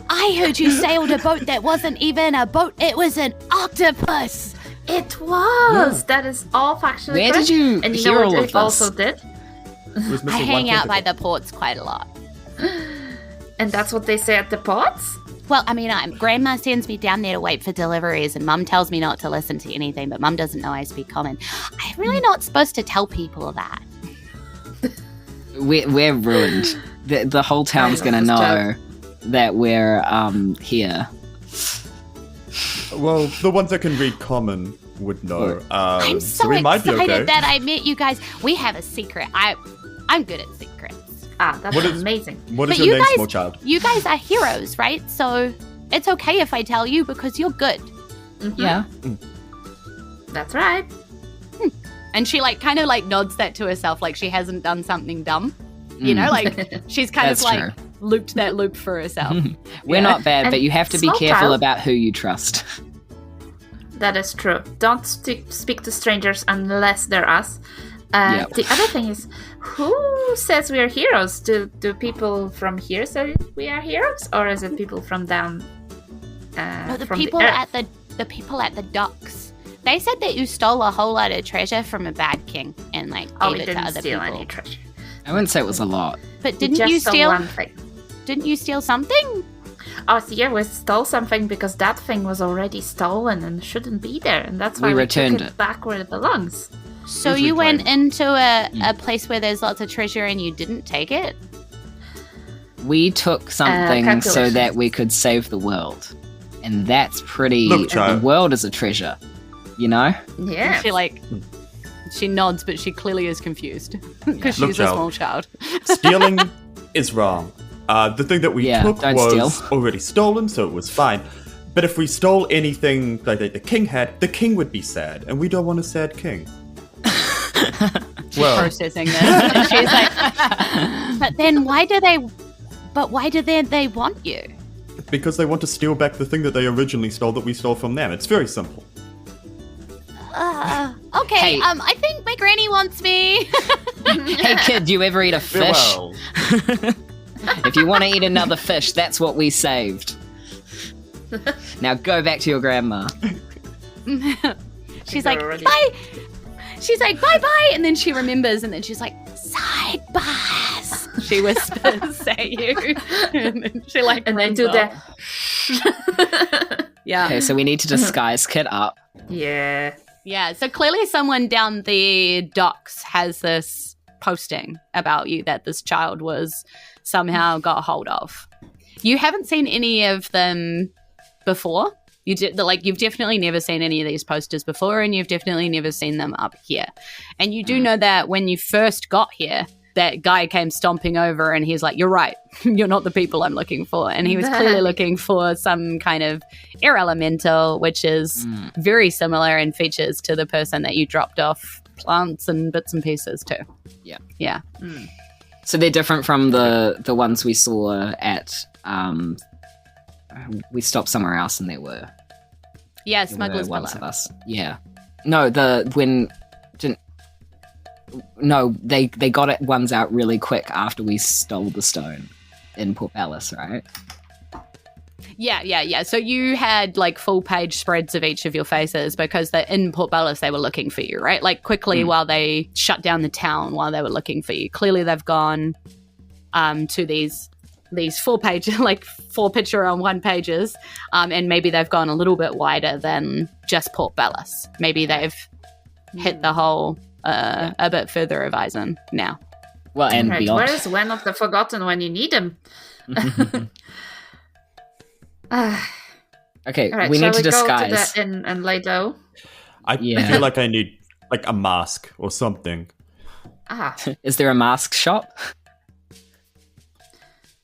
I heard you sailed a boat that wasn't even a boat. It was an octopus. It was. Yeah. That is all factually Where correct. did you and hear all of it this? Also did? I hang out by the ports quite a lot. And that's what they say at the ports? Well, I mean, Grandma sends me down there to wait for deliveries, and Mum tells me not to listen to anything, but Mum doesn't know I speak common. I'm really not supposed to tell people that. We're ruined. The whole town's going to know that we're here. Well, the ones that can read common would know. I'm so we might be excited okay. that I met you guys. We have a secret. I'm good at secrets. That's What is- amazing. What is But your you name, guys- small child? You guys are heroes, right? So it's okay if I tell you because you're good. Mhm. Yeah. That's right. And she kind of nods that to herself, like she hasn't done something dumb. You know, like she's kind That's of true. looped that loop for herself. We're Yeah. not bad, but And you have to be small careful child- about who you trust. That is true. Don't speak to strangers unless they're us. Yep. The other thing is, who says we are heroes? Do people from here say we are heroes, or is it people from down? No, the from people earth? at the people at the docks. They said that you stole a whole lot of treasure from a bad king and Oh, gave we it to didn't other steal people. any treasure. I wouldn't say it was a lot. But We didn't just you stole steal? one thing? Didn't you steal something? Oh, so yeah, we stole something because that thing was already stolen and shouldn't be there, and that's why We we returned took it. back where it belongs. So Who's you went reclaiming? into a place where there's lots of treasure and you didn't take it? We took something so calculations. that we could save the world. And that's pretty... Look, the child. world is a treasure, you know? Yeah. She nods, but she clearly is confused because Look, she's a child. small child. Stealing is wrong. The thing that we Yeah, took don't was steal. already stolen, so it was fine. But if we stole anything like the king had, the king would be sad, and we don't want a sad king. Well, Processing this, and she's like, "But then why do they? But why do they want you?" because they want to steal back the thing that they originally stole that we stole from them. It's very simple. Okay. Hey. I think my granny wants me. Hey kid, do you ever eat a fish? Farewell. If you want to eat another fish, that's what we saved. Now go back to your grandma. She's They're like, already- bye. She's like, bye, and then she remembers, and then she's like, sidebars. She whispers at you, and then she And they runs do off. that. Yeah. Okay, so we need to disguise Kid up. Yeah. Yeah, so clearly someone down the docks has this posting about you that this child was somehow got hold of. You haven't seen any of them before. You've definitely never seen any of these posters before, and you've definitely never seen them up here. And you do know that when you first got here, that guy came stomping over and he's like, "You're right, you're not the people I'm looking for." And he was clearly looking for some kind of air elemental, which is very similar in features to the person that you dropped off plants and bits and pieces to. Yeah. Yeah. So they're different from the ones we saw at we stopped somewhere else and there were Smuggler's ones Pillow. of us. Yeah. No, they got it ones out really quick after we stole the stone in Port Alice, right? Yeah. So you had full page spreads of each of your faces because in Port Bellis they were looking for you, right? Quickly while they shut down the town while they were looking for you. Clearly they've gone to these 4 page, 4 picture on 1 pages, and maybe they've gone a little bit wider than just Port Bellis. Maybe they've hit the whole a bit further of Isen now. Well, and Right, beyond. where is When of the Forgotten when you need him? Okay, All right, we shall need to we go disguise. to the inn and lay low? I Yeah. feel like I need a mask or something. Is there a mask shop?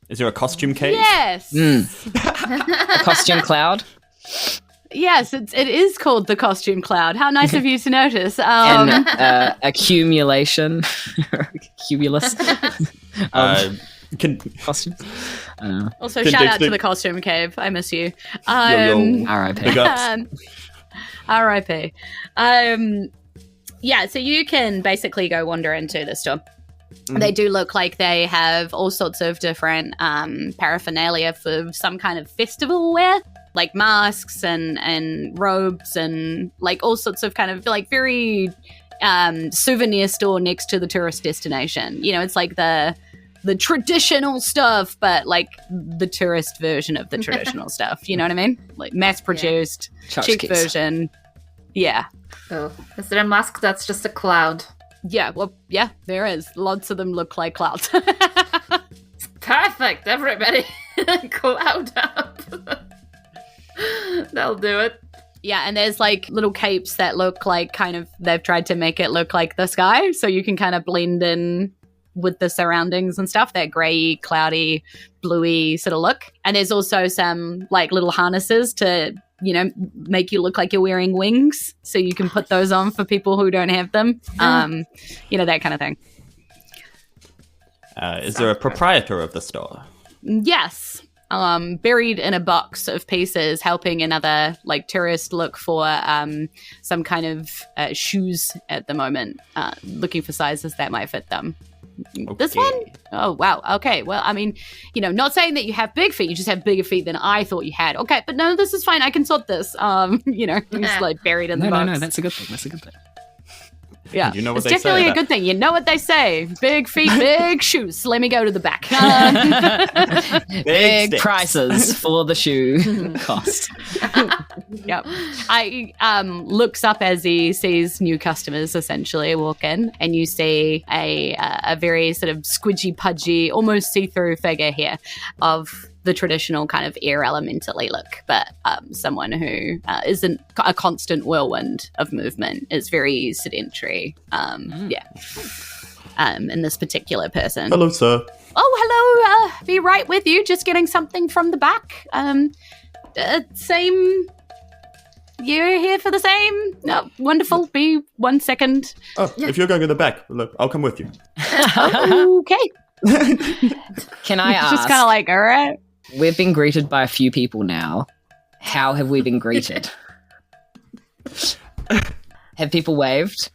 Is there a costume cave? Yes. A costume cloud? Yes, it is called the Costume Cloud. How nice of you to notice. And accumulation? Cumulus? Can Costumes? I don't know. Also, Can shout out Dexter- to the Costume Cave. I miss you. yo. R.I.P. Big ups. R.I.P. Yeah, so you can basically go wander into the store. They do look like they have all sorts of different paraphernalia for some kind of festival wear, like masks and robes and all sorts of kind of very souvenir store next to the tourist destination. You know, it's the traditional stuff, but the tourist version of the traditional stuff. You know what I mean? Mass produced, cheap Tchotchkes. version. Yeah. Oh, is there a mask that's just a cloud? Yeah, well, yeah, there is. Lots of them look like clouds. Perfect, everybody. Cloud up. That'll do it. Yeah, and there's little capes that look like they've tried to make it look like the sky, so you can kind of blend in with the surroundings and stuff, that grey, cloudy, bluey sort of look. And there's also some like little harnesses to, you know, make you look like you're wearing wings, so you can put those on for people who don't have them. You know, that kind of thing. Is there a proprietor of the store? Yes. Buried in a box of pieces, helping another like tourist look for some kind of shoes at the moment, looking for sizes that might fit them. Okay. This one? Oh, wow. Okay. Well, I mean, you know, not saying that you have big feet. You just have bigger feet than I thought you had. Okay, but no, this is fine. I can sort this. You know, it's like buried in the box. No, that's a good thing. That's a good thing. Yeah, You know what it's they say definitely a about- good thing. You know what they say. Big feet, big shoes. Let me go to the back. Big sticks. prices for the shoe cost. Yep. I looks up as he sees new customers essentially walk in, and you see a very sort of squidgy, pudgy, almost see-through figure here of the traditional kind of air elementally look, but someone who isn't a constant whirlwind of movement, is very sedentary. And this particular person. Hello, sir. Oh, hello. Be right with you. Just getting something from the back. Same. You're here for the same? No, wonderful. Be 1 second. Oh, if you're going in the back, look, I'll come with you. Okay. Can I ask? Just kind of like, all right. We've been greeted by a few people now. How have we been greeted? Have people waved?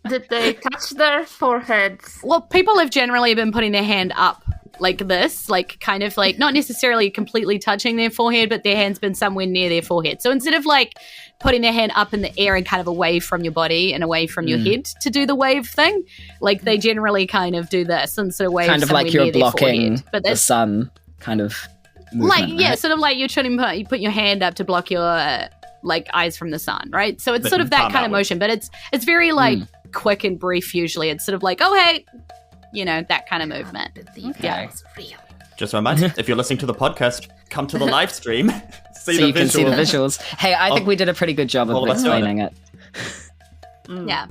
Did they touch their foreheads? Well, people have generally been putting their hand up like this, like kind of like not necessarily completely touching their forehead, but their hand's been somewhere near their forehead. So instead of like putting their hand up in the air and kind of away from your body and away from your head to do the wave thing, like they generally kind of do this and sort of wave Kind of somewhere like you're near their blocking forehead. But the that's sun kind of movement, like, yeah, right? sort of like you're trying to you put your hand up to block your like eyes from the sun, right? So it's But sort of that palm kind of outward. motion, but it's very like quick and brief usually. It's sort of like, oh, hey, you know, that kind of movement. Okay. Real. Just a reminder, if you're listening to the podcast, come to the live stream. See So the you can see the visual. visuals. Hey, I think we did a pretty good job all of of us doing explaining it. Yeah.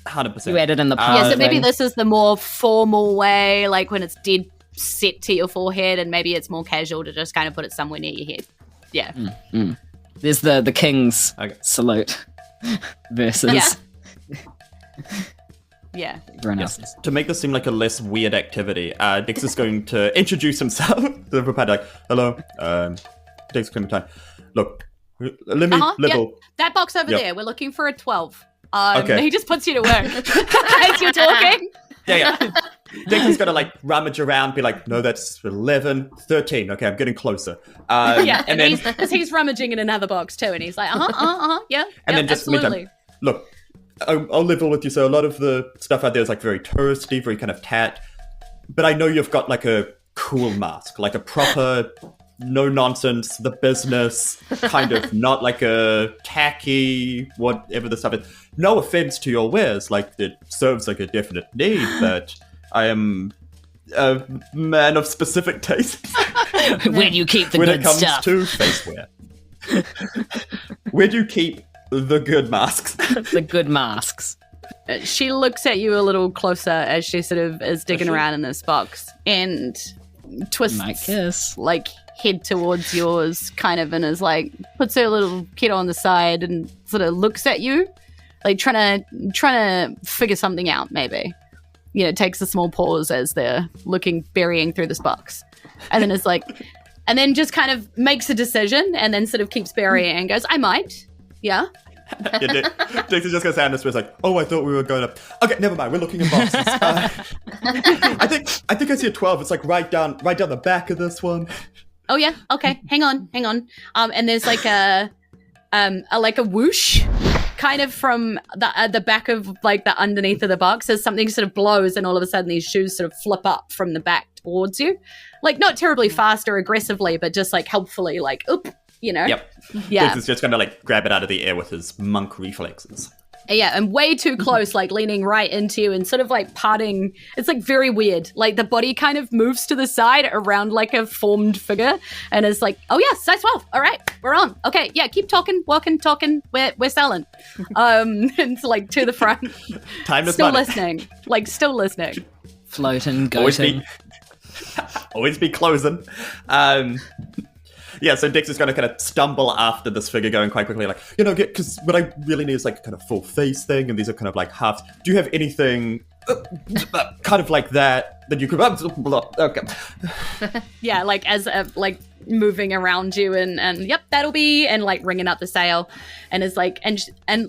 100%. You added in the Yeah, part so maybe thing. this is the more formal way, like when it's dead set to your forehead, and maybe it's more casual to just kind of put it somewhere near your head. Yeah. There's the king's Okay. salute versus Yeah. Yeah. everyone Yes. else's. To make this seem like a less weird activity, Dexter's going to introduce himself to the proprietor, like, hello, Dexter Clementine. Look, let me little... That box over Yep. there, we're looking for a 12. Okay. He just puts you to work as you're talking. Yeah. Dexter's going to, like, rummage around, be like, no, that's 11, 13. Okay, I'm getting closer. Yeah, and then... because he's rummaging in another box too, and he's like, yeah, And yeah, then just absolutely. meantime, look, I'll level with you. So a lot of the stuff out there is like very touristy, very kind of tat. But I know you've got like a cool mask, like a proper, no nonsense, the business kind of, not like a tacky, whatever the stuff is. No offense to your wares, like it serves like a definite need, but I am a man of specific tastes Where do you keep the when good it comes stuff? to faceware. Where do you keep the good masks? The good masks. She looks at you a little closer as she sort of is digging around in this box and twists Might kiss. like head towards yours kind of, and is like puts her little kid on the side and sort of looks at you like trying to figure something out, maybe. You know, takes a small pause as they're burying through this box, and then is like, and then just kind of makes a decision and then sort of keeps burying and goes, I might. Yeah. Yeah, Dexter's just gonna stand this way. It's like, oh, I thought we were going up. Okay, never mind. We're looking in boxes. I think I see a 12. It's like right down the back of this one. Oh yeah. Okay. Hang on. And there's like a whoosh, kind of from the back of like the underneath of the box. As something sort of blows, and all of a sudden these shoes sort of flip up from the back towards you, like not terribly fast or aggressively, but just like helpfully, like oop, you know. Yep. Yeah. Dexter's just gonna like grab it out of the air with his monk reflexes. Yeah, and way too close, like leaning right into you and sort of like parting. It's like very weird. Like the body kind of moves to the side around like a formed figure, and it's like, oh yeah, size 12. All right, we're on. Okay, yeah, keep talking, walking, talking. We're selling. And it's like to the front. Time is Still money. listening. Like still listening. Floating, goating. Always be closing. Yeah, so Dexter's going to kind of stumble after this figure going quite quickly, like, because what I really need is like a kind of full face thing, and these are kind of like halves. Do you have anything kind of like that you could... Okay. Yeah, like as like moving around you and yep, that'll be, and like ringing up the sail, and is like and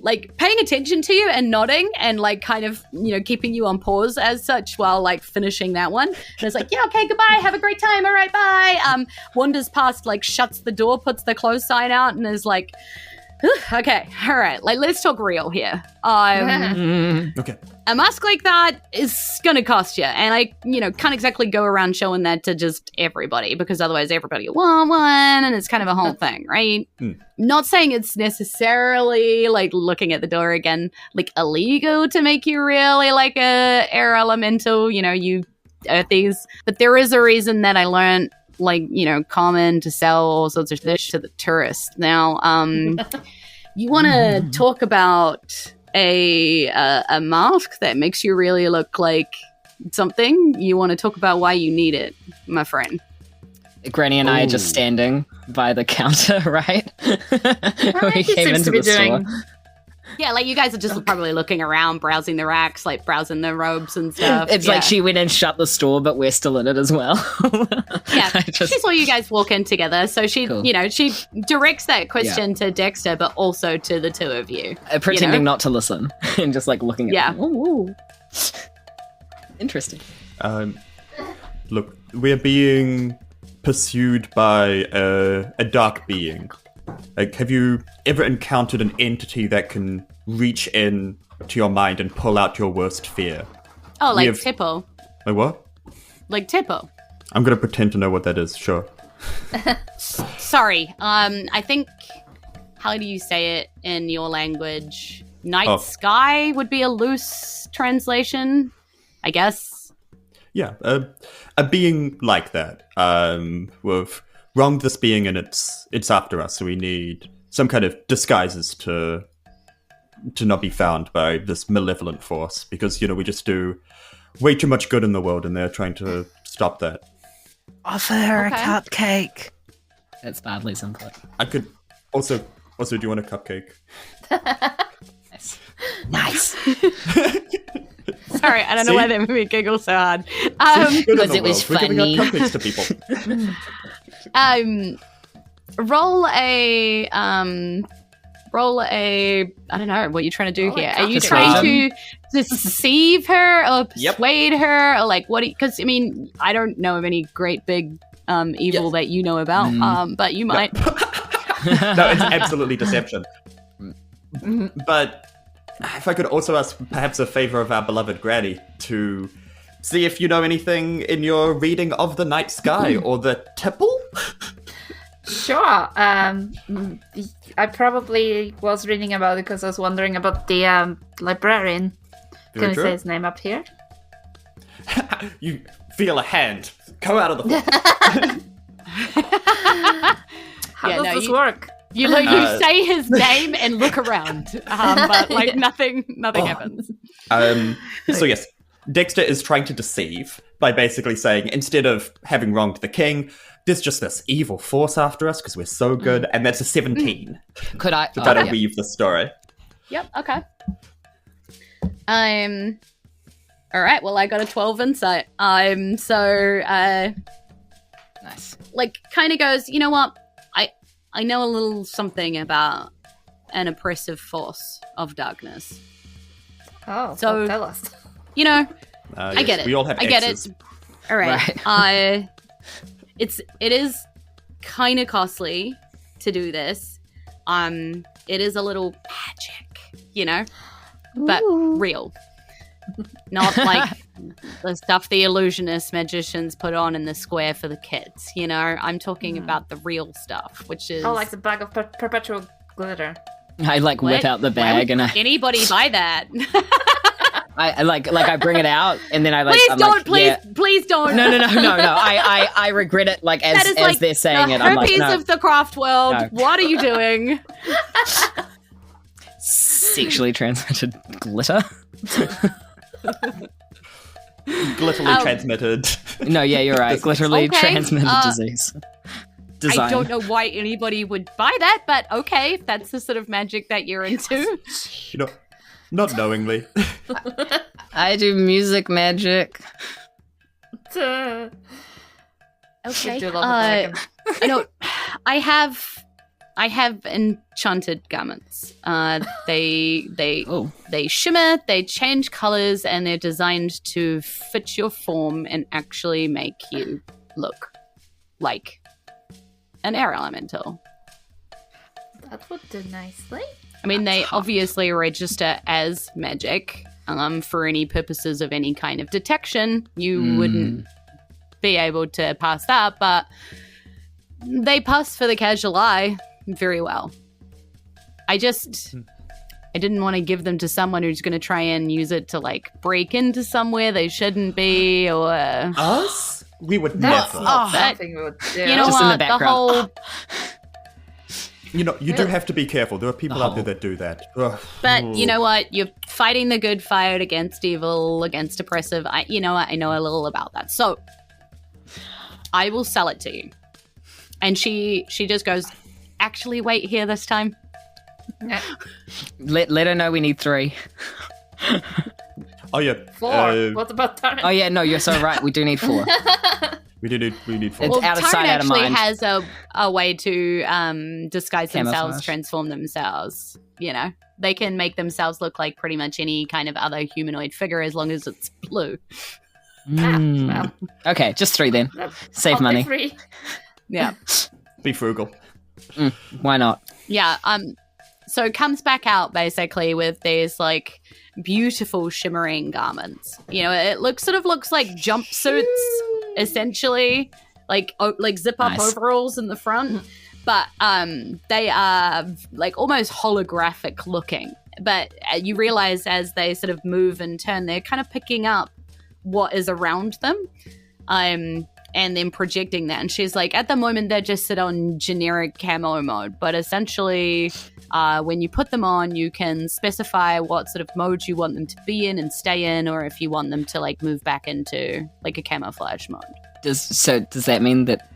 like paying attention to you and nodding and like kind of keeping you on pause as such while like finishing that one. And it's like, yeah, okay, goodbye, have a great time, all right, bye. Wanders past, like shuts the door, puts the close sign out, and is like, okay, all right, like let's talk real here. Okay. A mask like that is gonna cost you, and I, can't exactly go around showing that to just everybody, because otherwise everybody will want one, and it's kind of a whole thing, right? Not saying it's necessarily, like, looking at the door again, like, illegal to make you really like a air elemental, you earthies, but there is a reason that I learned, like, common to sell all sorts of fish to the tourists. Now, you want to talk about a mask that makes you really look like something? You want to talk about why you need it, my friend? Granny and I are just standing by the counter, right? We came into the store. Yeah, like you guys are just probably looking around, browsing the racks, like browsing the robes and stuff. It's like she went and shut the store, but we're still in it as well. Yeah, she saw you guys walk in together, so she, she directs that question to Dexter, but also to the two of you. Pretending not to listen and just like looking at them. Ooh. Interesting. Look, we're being pursued by a dark being. Like, have you ever encountered an entity that can reach in to your mind and pull out your worst fear? Oh, like Tippo. Like what? Like Tippo. I'm going to pretend to know what that is, sure. Sorry, I think, how do you say it in your language? Night sky would be a loose translation, I guess. Yeah, a being like that. We've wronged this being and it's after us, so we need some kind of disguises to not be found by this malevolent force, because, we just do way too much good in the world and they're trying to stop that. Offer her a cupcake. That's Bardley's input. I could also, do you want a cupcake? Nice. Sorry, I don't know why that made me giggle so hard. Because it was We're funny. giving out cupcakes to people. Roll a I don't know what you're trying to do here. Are you trying to deceive her or persuade her, or like what? Because I mean, I don't know of any great big evil that you know about, but you might. No, it's absolutely deception. But if I could also ask perhaps a favor of our beloved Granny to see if you know anything in your reading of the night sky or the tipple? Sure. I probably was reading about it because I was wondering about the librarian. Can I say his name up here? You feel a hand go out of the floor. How does this work? You say his name and look around, but like nothing happens. So yes, Dexter is trying to deceive by basically saying, instead of having wronged the king, there's just this evil force after us because we're so good, and that's a 17. Could I? To try to weave the story. Yep. Okay. All right. Well, I got a 12 insight. Nice. Like, kind of goes. You know what? I know a little something about an oppressive force of darkness. Oh, so well, tell us. Yes, I get it. We all have I get it. All right. It is kind of costly to do this. It is a little magic, but real. Not like the stuff the illusionist magicians put on in the square for the kids, I'm talking about the real stuff, which is... Oh, like the bag of perpetual glitter. I whip out the bag and anybody buy that? I bring it out and then I please don't. No. I regret it as they're saying it. I'm like, no. Of the craft world. No. What are you doing? Sexually transmitted glitter. Glitterly transmitted. No, yeah, you're right. Glitterly Okay, transmitted disease. Design. I don't know why anybody would buy that, but okay, if that's the sort of magic that you're into. Not knowingly. I do music magic. Okay. Okay. Do love a dragon. I have enchanted garments. They shimmer, they change colors, and they're designed to fit your form and actually make you look like an air elemental. That would do nicely. I mean, they obviously register as magic. For any purposes of any kind of detection, you wouldn't be able to pass that, but they pass for the casual eye very well. I didn't want to give them to someone who's going to try and use it to, like, break into somewhere they shouldn't be, or... Us? We would That's never. not something we would do. You know Just in the what? The background. whole... You do have to be careful. There are people out there that do that. Ugh. But you know what? You're fighting the good fight against evil, against oppressive. You know what? I know a little about that. So I will sell it to you. And she just goes, actually wait here this time. Yeah. Let her know we need 3. Oh yeah. 4. What about Taryn? Oh yeah, no, you're so right. We do need 4. We need 4. It's Well, out of Taryn sight, out of actually mind. has a way to disguise themselves, Camouflage. transform themselves. You know, they can make themselves look like pretty much any kind of other humanoid figure as long as it's blue. Well, Okay, just 3 then. Save only money. 3. Yeah. Be frugal. Why not? Yeah. So it comes back out basically with these like beautiful shimmering garments. You know, it sort of looks like jumpsuits, essentially, like zip up Nice. overalls in the front, but they are like almost holographic looking. But you realize as they sort of move and turn, they're kind of picking up what is around them. And then projecting that. And she's like, at the moment, they're just sit on generic camo mode. But essentially, when you put them on, you can specify what sort of mode you want them to be in and stay in, or if you want them to like move back into like a camouflage mode. Does that mean that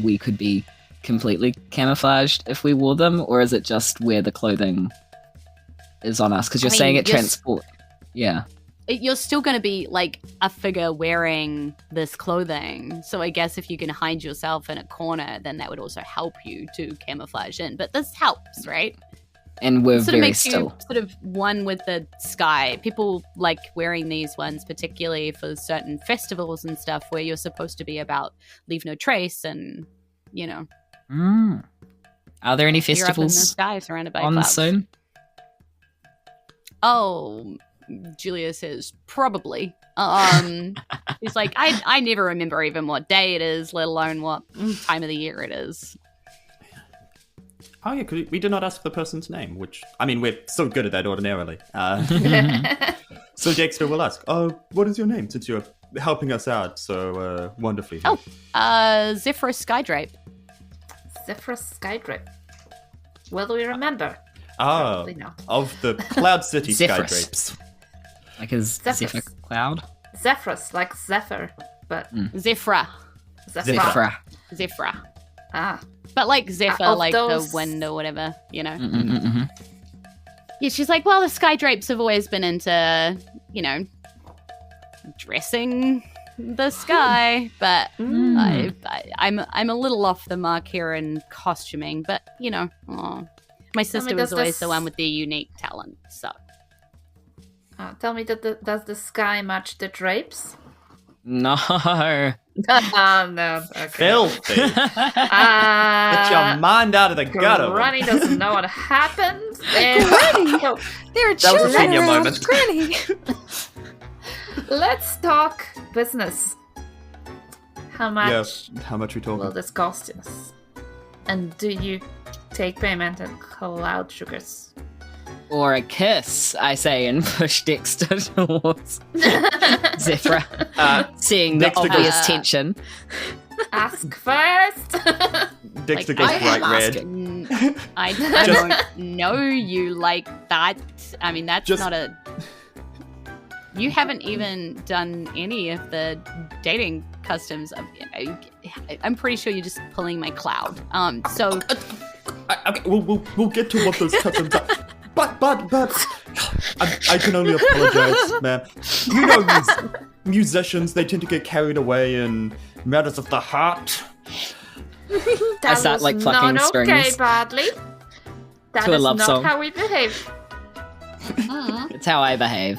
we could be completely camouflaged if we wore them, or is it just where the clothing is on us? Because you're saying it transport. Yeah. You're still going to be like a figure wearing this clothing. So I guess if you can hide yourself in a corner, then that would also help you to camouflage in. But this helps, right? And we're Sort of very makes still. you sort of one with the sky. People like wearing these ones, particularly for certain festivals and stuff where you're supposed to be about leave no trace and, you know. Are there any You're up in the festivals sky surrounded by on clouds. soon? Oh, Julia says probably. He's like, I never remember even what day it is, let alone what time of the year it is. Oh yeah, 'cause we did not ask the person's name, which, I mean, we're so good at that ordinarily. So Dexter will ask, what is your name, since you're helping us out so wonderfully? Oh, Zephyrus Skydrape. Zephyrus Skydrape. Will we remember? Ah, Probably not. of the Cloud City Zephyrus. Skydrapes. Like a Zephyrus. zephyr cloud? Zephyrus, like Zephyr, but Zephra. Zephyr. Zephra. Ah, But like Zephyr, Of like those- the wind or whatever, you know? Mm-hmm. Yeah, she's like, well, the Skydrapes have always been into, you know, dressing the sky, but I'm a little off the mark here in costuming, but, you know, my sister was does always this- the one with the unique talent, so. tell me, does the sky match the drapes? No. No. Okay. Filthy. Get your mind out of the gutter. Granny doesn't know what happened. There are That was a children senior around, moment. Granny. Let's talk business. How much How much we will talking? this cost us? And do you take payment in cloud sugars? Or a kiss, I say, and push Dexter towards Zephyr, seeing the Dexter obvious goes- tension. Ask first. Dexter Like, goes I bright am red. asking. I Just- don't know you like that. I mean, that's Just- not a... You haven't even done any of the dating customs. I'm pretty sure you're just pulling my cloud. So Okay, we'll get to what those customs are. But I can only apologize, man. You know, these musicians, they tend to get carried away in matters of the heart. I start like plucking not strings. okay, Bardley. That To a is love not song. how we behave. It's how I behave.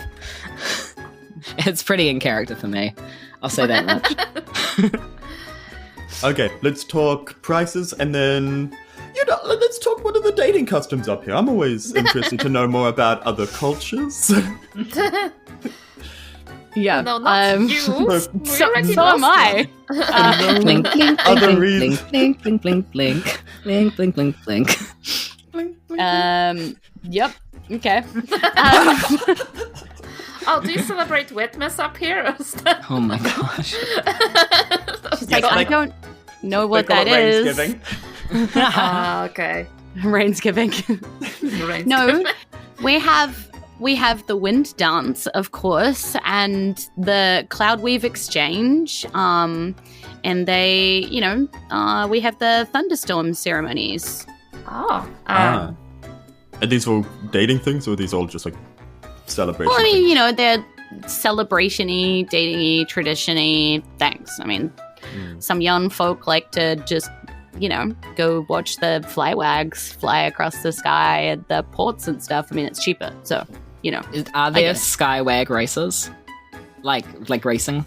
It's pretty in character for me. I'll say that much. Okay, let's talk prices and then, let's talk what are the dating customs up here. I'm always interested to know more about other cultures. yeah, No, not you. so already am lost I. Blink, blink, Other blink, reasons. blink, blink, blink, blink, blink, blink, blink, blink. Yep. Okay. Oh, do you celebrate Witmas up here? Or stuff? Oh my gosh. She's like, I don't know what They call that it is. Rainsgiving. Ah, okay. Rainsgiving. No, we have the wind dance, of course, and the cloud weave exchange. And they, we have the thunderstorm ceremonies. Oh. Are these all dating things or are these all just like celebrations? Well, I mean, they're celebration-y, dating-y, tradition-y things. I mean, some young folk like to just, go watch the flywags fly across the sky at the ports and stuff. I mean, it's cheaper, so, Are there guess. skywag races? Like racing?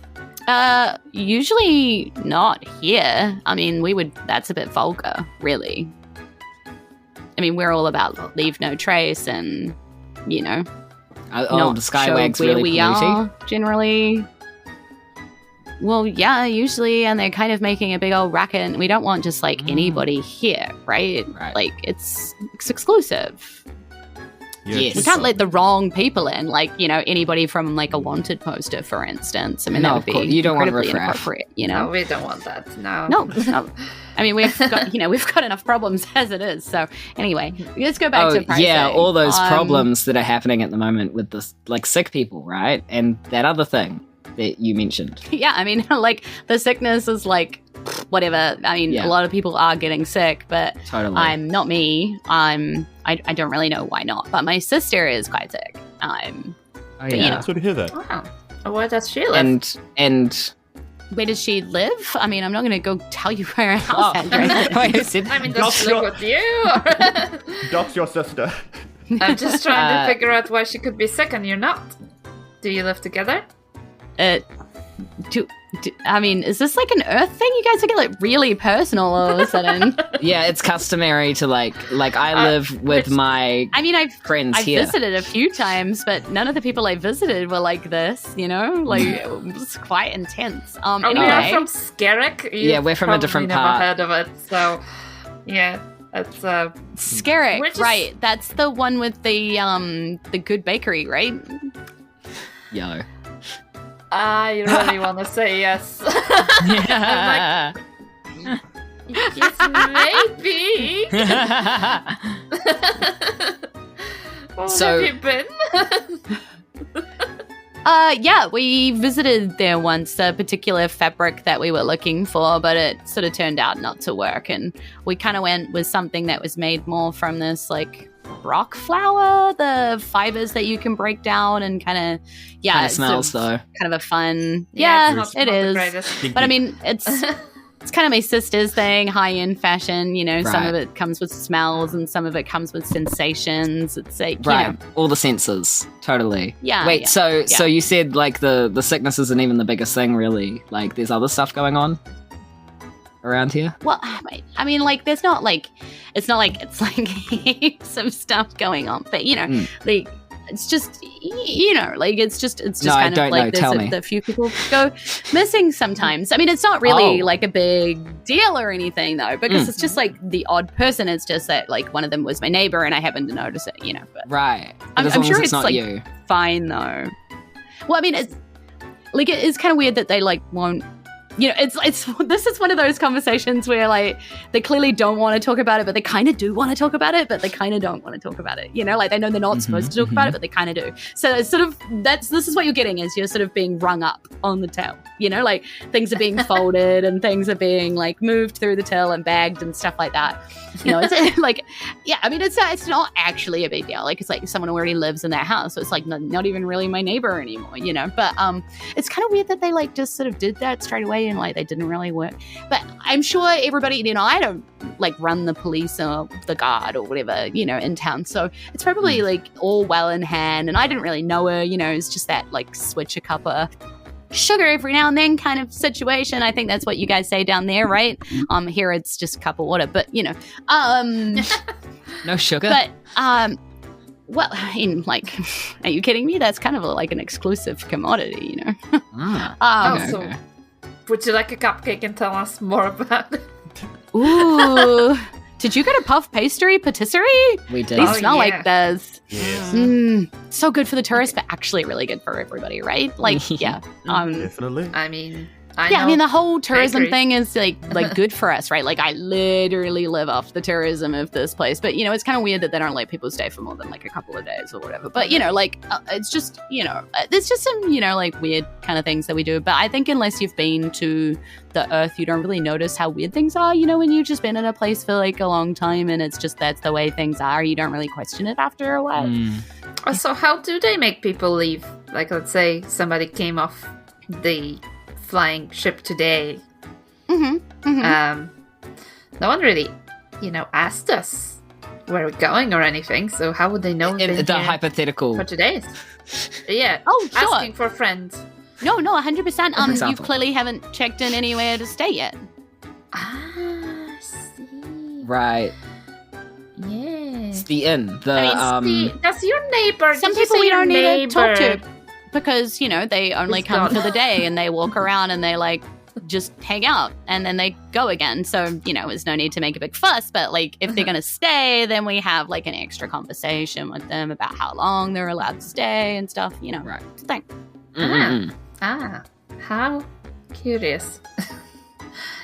Usually not here. I mean, that's a bit vulgar, really. I mean, we're all about leave no trace and, The not skywag's show where really we polluting? are, generally. Well, yeah, usually, and they're kind of making a big old racket, and we don't want just, anybody here, right? Right. Like, it's exclusive. Yes. We can't let the wrong people in, anybody from, a wanted poster, for instance. I mean, No, that of would course. be You don't want incredibly riffraff. inappropriate, No, we don't want that. No. No. I mean, we've got enough problems as it is. So anyway, let's go back to pricing. yeah, all those problems that are happening at the moment with this, sick people, right? And that other thing that you mentioned. Yeah, I mean, the sickness is whatever. I mean, Yeah. a lot of people are getting sick, but Totally. I'm not me. I don't really know why not. But my sister is quite sick. Oh, you yeah. know. So to hear that. Wow. Where does she live? And Where does she live? I mean, I'm not going to go tell you where her house oh, address is. wait, is it- I mean, does she live with you? Or Dox your sister. I'm just trying to figure out why she could be sick and you're not. Do you live together? I mean, is this an Earth thing? You guys are getting really personal all of a sudden. yeah, it's customary to I live with my I mean, I've friends here. visited a few times, but none of the people I visited were like this, it was quite intense. We are Anyway, from Skerrick. Yeah, we're from a different never part. heard of it, so yeah, it's Skerrick, We're just- right? That's the one with the good bakery, right? Yo. I really want to say yes. Yeah. Yes, maybe. Well, So- have you been? Yeah, we visited there once, a particular fabric that we were looking for, but it sort of turned out not to work, and we kind of went with something that was made more from this rock flour, the fibers that you can break down and kind of Kinda smells though. kind of a fun it's not it the is. greatest. But I mean, it's kind of my sister's thing, high-end fashion, some Right. of it comes with smells and some of it comes with sensations. It's Right. you know, All the senses. Totally. yeah. Wait, yeah. so you said the sickness isn't even the biggest thing really. There's other stuff going on around here? Well, I mean, there's not it's not it's heaps of stuff going on, but it's just it's just No, I kind don't of know. Tell me. the few people go missing sometimes. I mean, it's not really Oh. a big deal or anything though, because it's just the odd person. It's just that one of them was my neighbor and I happened to notice it, But Right. But I'm as long sure as it's, not you. fine though. Well, I mean, it's it is kind of weird that they won't it's this is one of those conversations where like they clearly don't want to talk about it, but they kind of do want to talk about it, but they kind of don't want to talk about it. Like they know they're not supposed to talk about it, but they kind of do. So it's sort of this is what you're getting is you're sort of being rung up on the till. Like things are being folded and things are being like moved through the till and bagged and stuff like that. It's like it's not actually a big deal. Like it's like someone already lives in that house, so it's like not even really my neighbor anymore. But it's kind of weird that they like just sort of did that straight away and like they didn't really work. But I'm sure everybody, I don't like run the police or the guard or whatever, in town. So it's probably like all well in hand. And I didn't really know her, it's just that like switch a cup of sugar every now and then kind of situation. I think that's what you guys say down there, right? Here it's just a cup of water, but no sugar. But well, I mean, like, are you kidding me? That's kind of like an exclusive commodity, So would you like a cupcake and tell us more about it? Ooh. Did you get a puff pastry patisserie? We did. They smell like this. Yes. So good for the tourists, but actually really good for everybody, right? Like, yeah. Definitely. I mean, the whole tourism thing is like good for us, right? Like I literally live off the tourism of this place, but it's kind of weird that they don't let people stay for more than like a couple of days or whatever. But it's just there's just some like weird kind of things that we do. But I think unless you've been to the Earth, you don't really notice how weird things are. When you've just been in a place for like a long time and it's just that's the way things are. You don't really question it after a while. So how do they make people leave? Like, let's say somebody came off the flying ship today. No one really, asked us where we're going or anything. So how would they know? The hypothetical for today's. Yeah. Oh, sure. Asking for a friend. No, 100%. You clearly haven't checked in anywhere to stay yet. I see. Right. Yeah. It's the inn. That's your neighbor. Some people we don't need to talk to because, they only come for the day and they walk around and they like just hang out and then they go again. So, there's no need to make a big fuss. But like if they're going to stay, then we have like an extra conversation with them about how long they're allowed to stay and stuff, Right. It's a thing. How curious.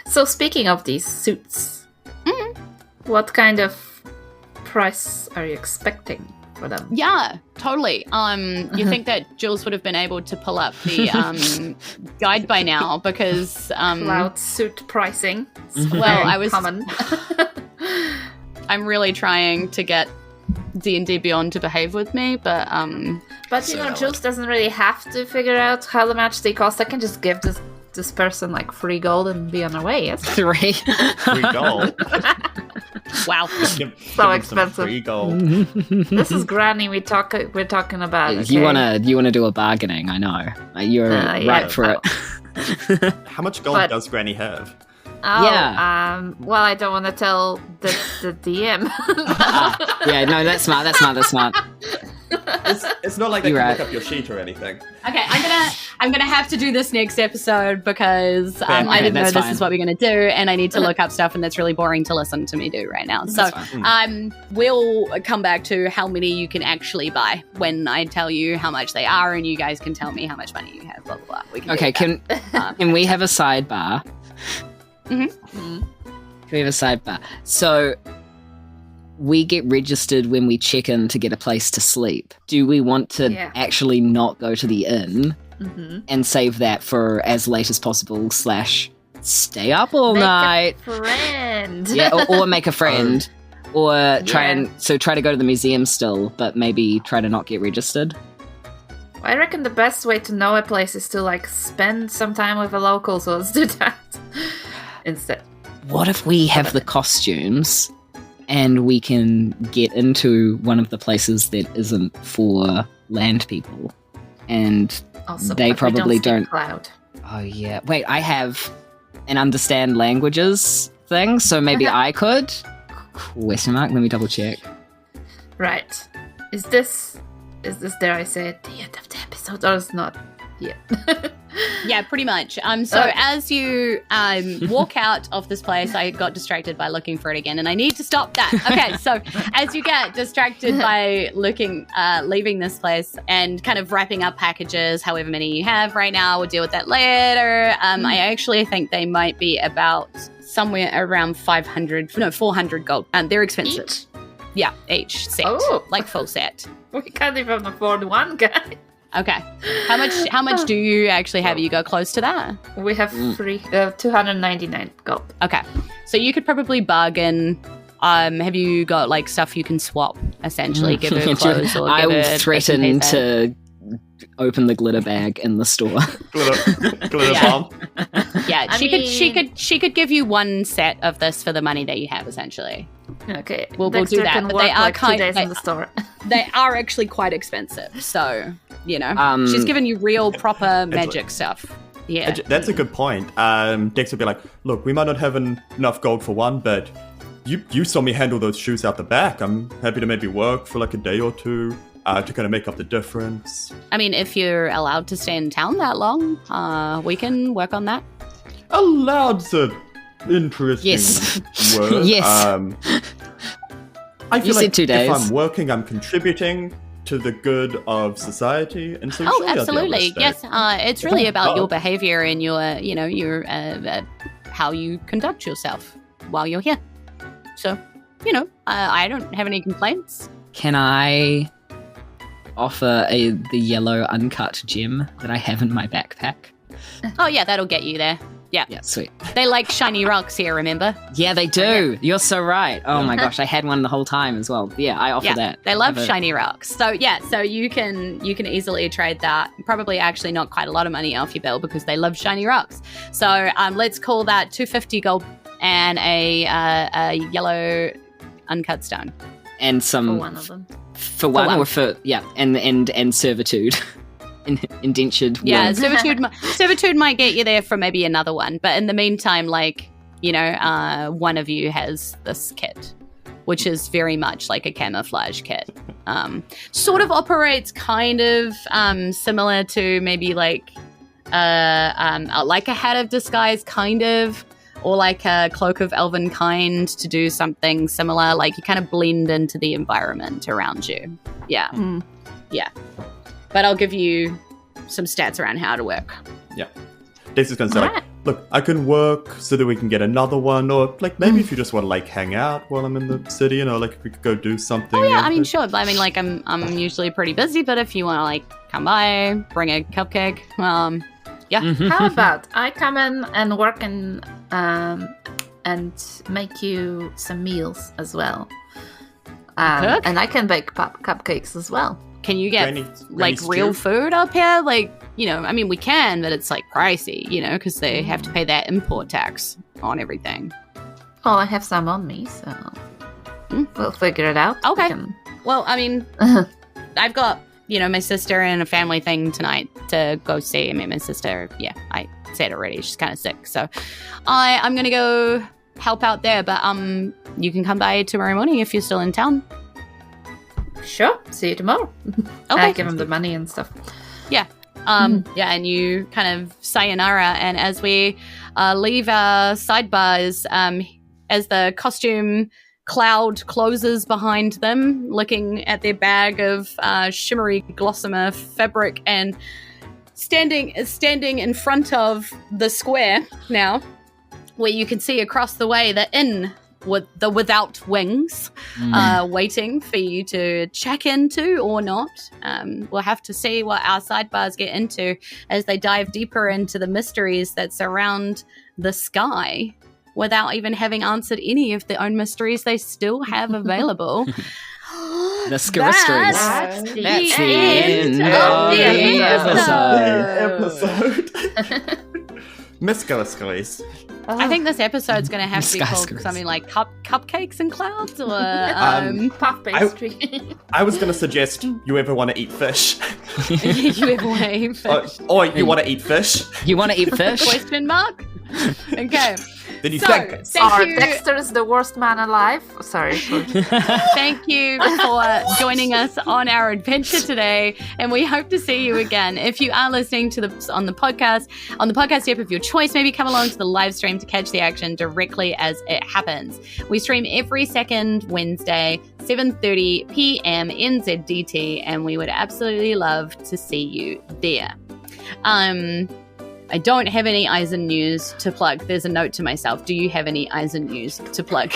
So speaking of these suits, what kind of price are you expecting for them? Yeah, totally. You think that Jules would have been able to pull up the guide by now because cloud suit pricing. I was common. I'm really trying to get D&D Beyond to behave with me, but Jules doesn't really have to figure out how much they cost. I can just give this person like free gold and be on their way. Yes, 3 Free gold. Wow, so expensive. Free gold. This is Granny we're talking about. Okay? You wanna do a bargaining? I know you're right for it. How much gold does Granny have? Oh, yeah. Well, I don't want to tell the DM. Yeah, no, that's smart. It's not like they can look up your sheet or anything. Okay, I'm gonna have to do this next episode because I didn't know this is what we're gonna do, and I need to look up stuff, and that's really boring to listen to me do right now. So we'll come back to how many you can actually buy when I tell you how much they are, and you guys can tell me how much money you have. Blah blah blah. Can we have a sidebar? Can we have a sidebar? So we get registered when we check in to get a place to sleep. Do we want to actually not go to the inn and save that for as late as possible / stay up all night? Make a friend. Yeah, or make a friend. Or try to go to the museum still, but maybe try to not get registered? I reckon the best way to know a place is to like spend some time with a local, so let's do that instead. What if we have the costumes and we can get into one of the places that isn't for land people? And also, they probably don't. Cloud. Oh, yeah. Wait, I have an understand languages thing, so maybe I could? Question mark? Let me double check. Right. Is this, dare I say, at the end of the episode, or is not yet? Yeah, pretty much. So as you walk out of this place, I got distracted by looking for it again, and I need to stop that. Okay, so as you get distracted by leaving this place and kind of wrapping up packages, however many you have right now, we'll deal with that later. I actually think they might be about somewhere around 400 gold. They're expensive. Each? Yeah, each set, like full set. We can't even afford one guy. Okay. How much do you actually have? You go close to that? We have 299 gold. Okay. So you could probably bargain. Have you got like stuff you can swap, essentially? Give her clothes or I will threaten to open the glitter bag in the store. glitter bomb. Yeah, she could give you one set of this for the money that you have, essentially. Okay. We'll do that. Can But work they are like 2 days in the store. They are actually quite expensive. So, she's given you real proper magic stuff. Yeah. That's a good point. Dex would be like, look, we might not have enough gold for one, but you saw me handle those shoes out the back. I'm happy to maybe work for like a day or two to kind of make up the difference. I mean, if you're allowed to stay in town that long, we can work on that. Alloved's an interesting word. Yes. I feel You said like 2 days. if I'm working, I'm contributing to the good of society, and so surely I'll be able to absolutely. stay. Yes, it's really about your behavior and your how you conduct yourself while you're here. So, I don't have any complaints. Can I offer the yellow uncut gem that I have in my backpack? Oh yeah, that'll get you there. Yeah. Yeah, sweet. They like shiny rocks here, remember? Yeah, they do. You're so right. Oh my gosh, I had one the whole time as well. Yeah, I offer that. They love shiny rocks. So you can easily trade that. Probably actually not quite a lot of money off your bill because they love shiny rocks. So let's call that 250 gold and a yellow uncut stone. And some For one of them. For one or for and servitude. Indentured. Yeah, servitude might get you there for maybe another one, but in the meantime, one of you has this kit, which is very much like a camouflage kit. Sort of operates kind of similar to maybe like a hat of disguise, kind of, or like a cloak of elven kind to do something similar. Like you kind of blend into the environment around you. Yeah, yeah. But I'll give you some stats around how to work. Yeah. Dex is going to say, look, I can work so that we can get another one, or like maybe if you just want to hang out while I'm in the city, like if we could go do something. Oh yeah, I mean sure. But I mean I'm usually pretty busy, but if you want to come by, bring a cupcake, yeah. How about I come in and work and make you some meals as well. And I can bake cupcakes as well. Can you get real food up here? I mean, we can, but it's pricey, because they have to pay that import tax on everything. Well, I have some on me, so we'll figure it out. Okay. Well, I mean, I've got, my sister and a family thing tonight to go see. I mean, my sister, I said already, she's kind of sick. So I'm going to go help out there, but you can come by tomorrow morning if you're still in town. Sure. See you tomorrow. Okay. I give him the money and stuff. Yeah. Yeah, and you kind of sayonara, and as we leave our sidebars, as the costume cloud closes behind them, looking at their bag of shimmery gossamer fabric and standing in front of the square now, where you can see across the way the inn with the without wings waiting for you to check into or not. We'll have to see what our sidebars get into as they dive deeper into the mysteries that surround the sky without even having answered any of their own mysteries they still have available. The Scaristres. That's the end of the episode. Miss Scaristres. I think this episode's going to have to be called something like Cupcakes and Clouds or puff pastry. I was going to suggest you ever want to eat fish. You ever want to eat fish? Or you want to eat fish? You want to eat fish? Question mark? Okay. Then you So, thank us. thank you. Dexter is the worst man alive. Sorry. Thank you for joining us on our adventure today, and we hope to see you again. If you are listening to on the podcast app of your choice, maybe come along to the live stream to catch the action directly as it happens. We stream every second Wednesday, 7:30 p.m. NZDT, and we would absolutely love to see you there. I don't have any Isen news to plug. There's a note to myself. Do you have any Isen news to plug?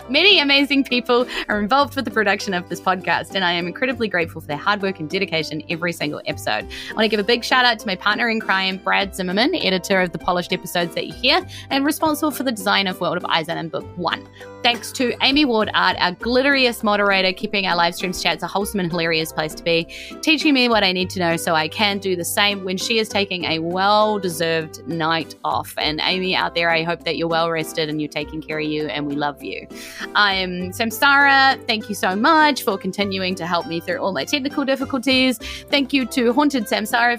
Many amazing people are involved with the production of this podcast, and I am incredibly grateful for their hard work and dedication every single episode. I want to give a big shout out to my partner in crime, Brad Zimmerman, editor of the polished episodes that you hear, and responsible for the design of World of Isen and Book 1. Thanks to Amy Ward Art, our glitteriest moderator, keeping our live streams chats a wholesome and hilarious place to be, teaching me what I need to know so I can do the same when she is taking a well-deserved night off. And Amy out there, I hope that you're well rested and you're taking care of you, and we love you. I'm Samsara. Thank you so much for continuing to help me through all my technical difficulties. Thank you to Haunted Samsara.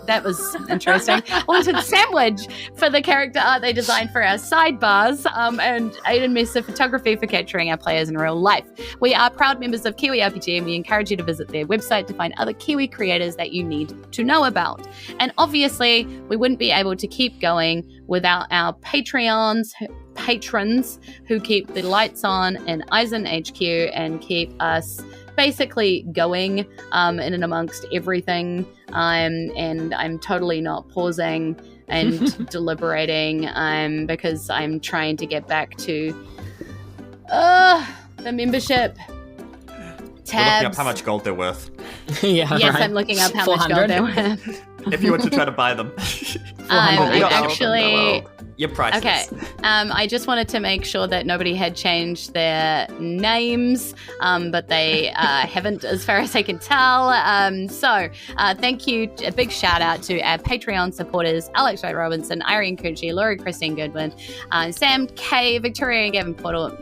That was interesting. Haunted Sandwich for the character art they designed for our sidebars, and Aiden Messer Photography for capturing our players in real life. We are proud members of Kiwi RPG, and we encourage you to visit their website to find other Kiwi creators that you need to know about. And obviously, we wouldn't be able to keep going without our patrons who keep the lights on in Isen HQ and keep us basically going in and amongst everything. And I'm totally not pausing and deliberating because I'm trying to get back to the membership tabs. We're looking up how much gold they're worth. Yes, right. I'm looking up how much gold they're worth. If you want to try to buy them. I'm actually... Your prices. Okay. I just wanted to make sure that nobody had changed their names, but they haven't, as far as I can tell. So thank you. A big shout out to our Patreon supporters: Alex Wright Robinson, Irene Cucci, Laurie Christine Goodwin, Sam K, Victoria Gavin Portal,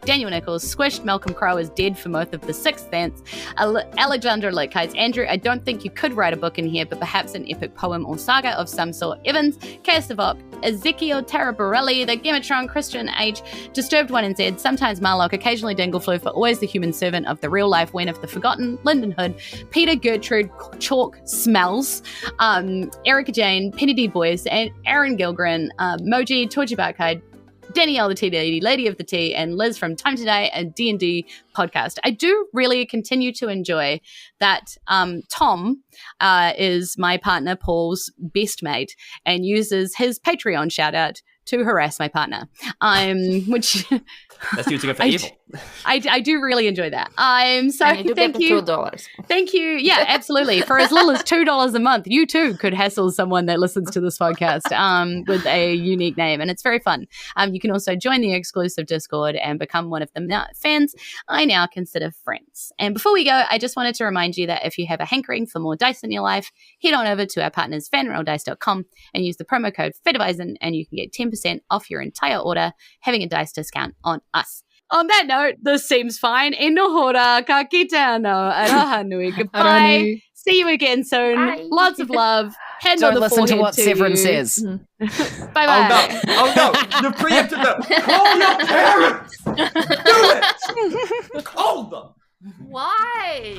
Daniel Nichols, Squished, Malcolm Crowe is dead for most of the Sixth Sense, Alexander Litkites, Andrew, I don't think you could write a book in here, but perhaps an epic poem or saga of some sort, Evans, Kastavok, Ezekiel Taraborelli, the Gamatron, Christian H, Disturbed One and Z, sometimes Marlock, occasionally Dinglefloof, but always the human servant of the real life Wen of the Forgotten, Lyndon Hood, Peter Gertrude Chalk Smells, Erika Jayne, Penny D Boys, and Aaron Gilgren, Moji, Torji Barkide, Danielle the Tea Lady, Lady of the Tea, and Liz from Time Today and D&D podcast. I do really continue to enjoy that Tom is my partner Paul's best mate and uses his Patreon shout out to harass my partner, which that's using it for evil. I do really enjoy that. So and you thank get you. $2. Thank you. Yeah, absolutely. For as little as $2 a month, you too could hassle someone that listens to this podcast with a unique name, and it's very fun. You can also join the exclusive Discord and become one of the fans I now consider friends. And before we go, I just wanted to remind you that if you have a hankering for more dice in your life, head on over to our partners fanrolldice.com and use the promo code FEDERWISEN, and you can get 10% off your entire order, having a dice discount on us. On that note, this seems fine. Enohora kakita no araha nui. Goodbye. See you again soon. Bye. Lots of love. Hand Don't on the listen to forehead what to Severin you. says. Bye-bye. Oh no! You preempted them! Call your parents! Do it! Call them! Why?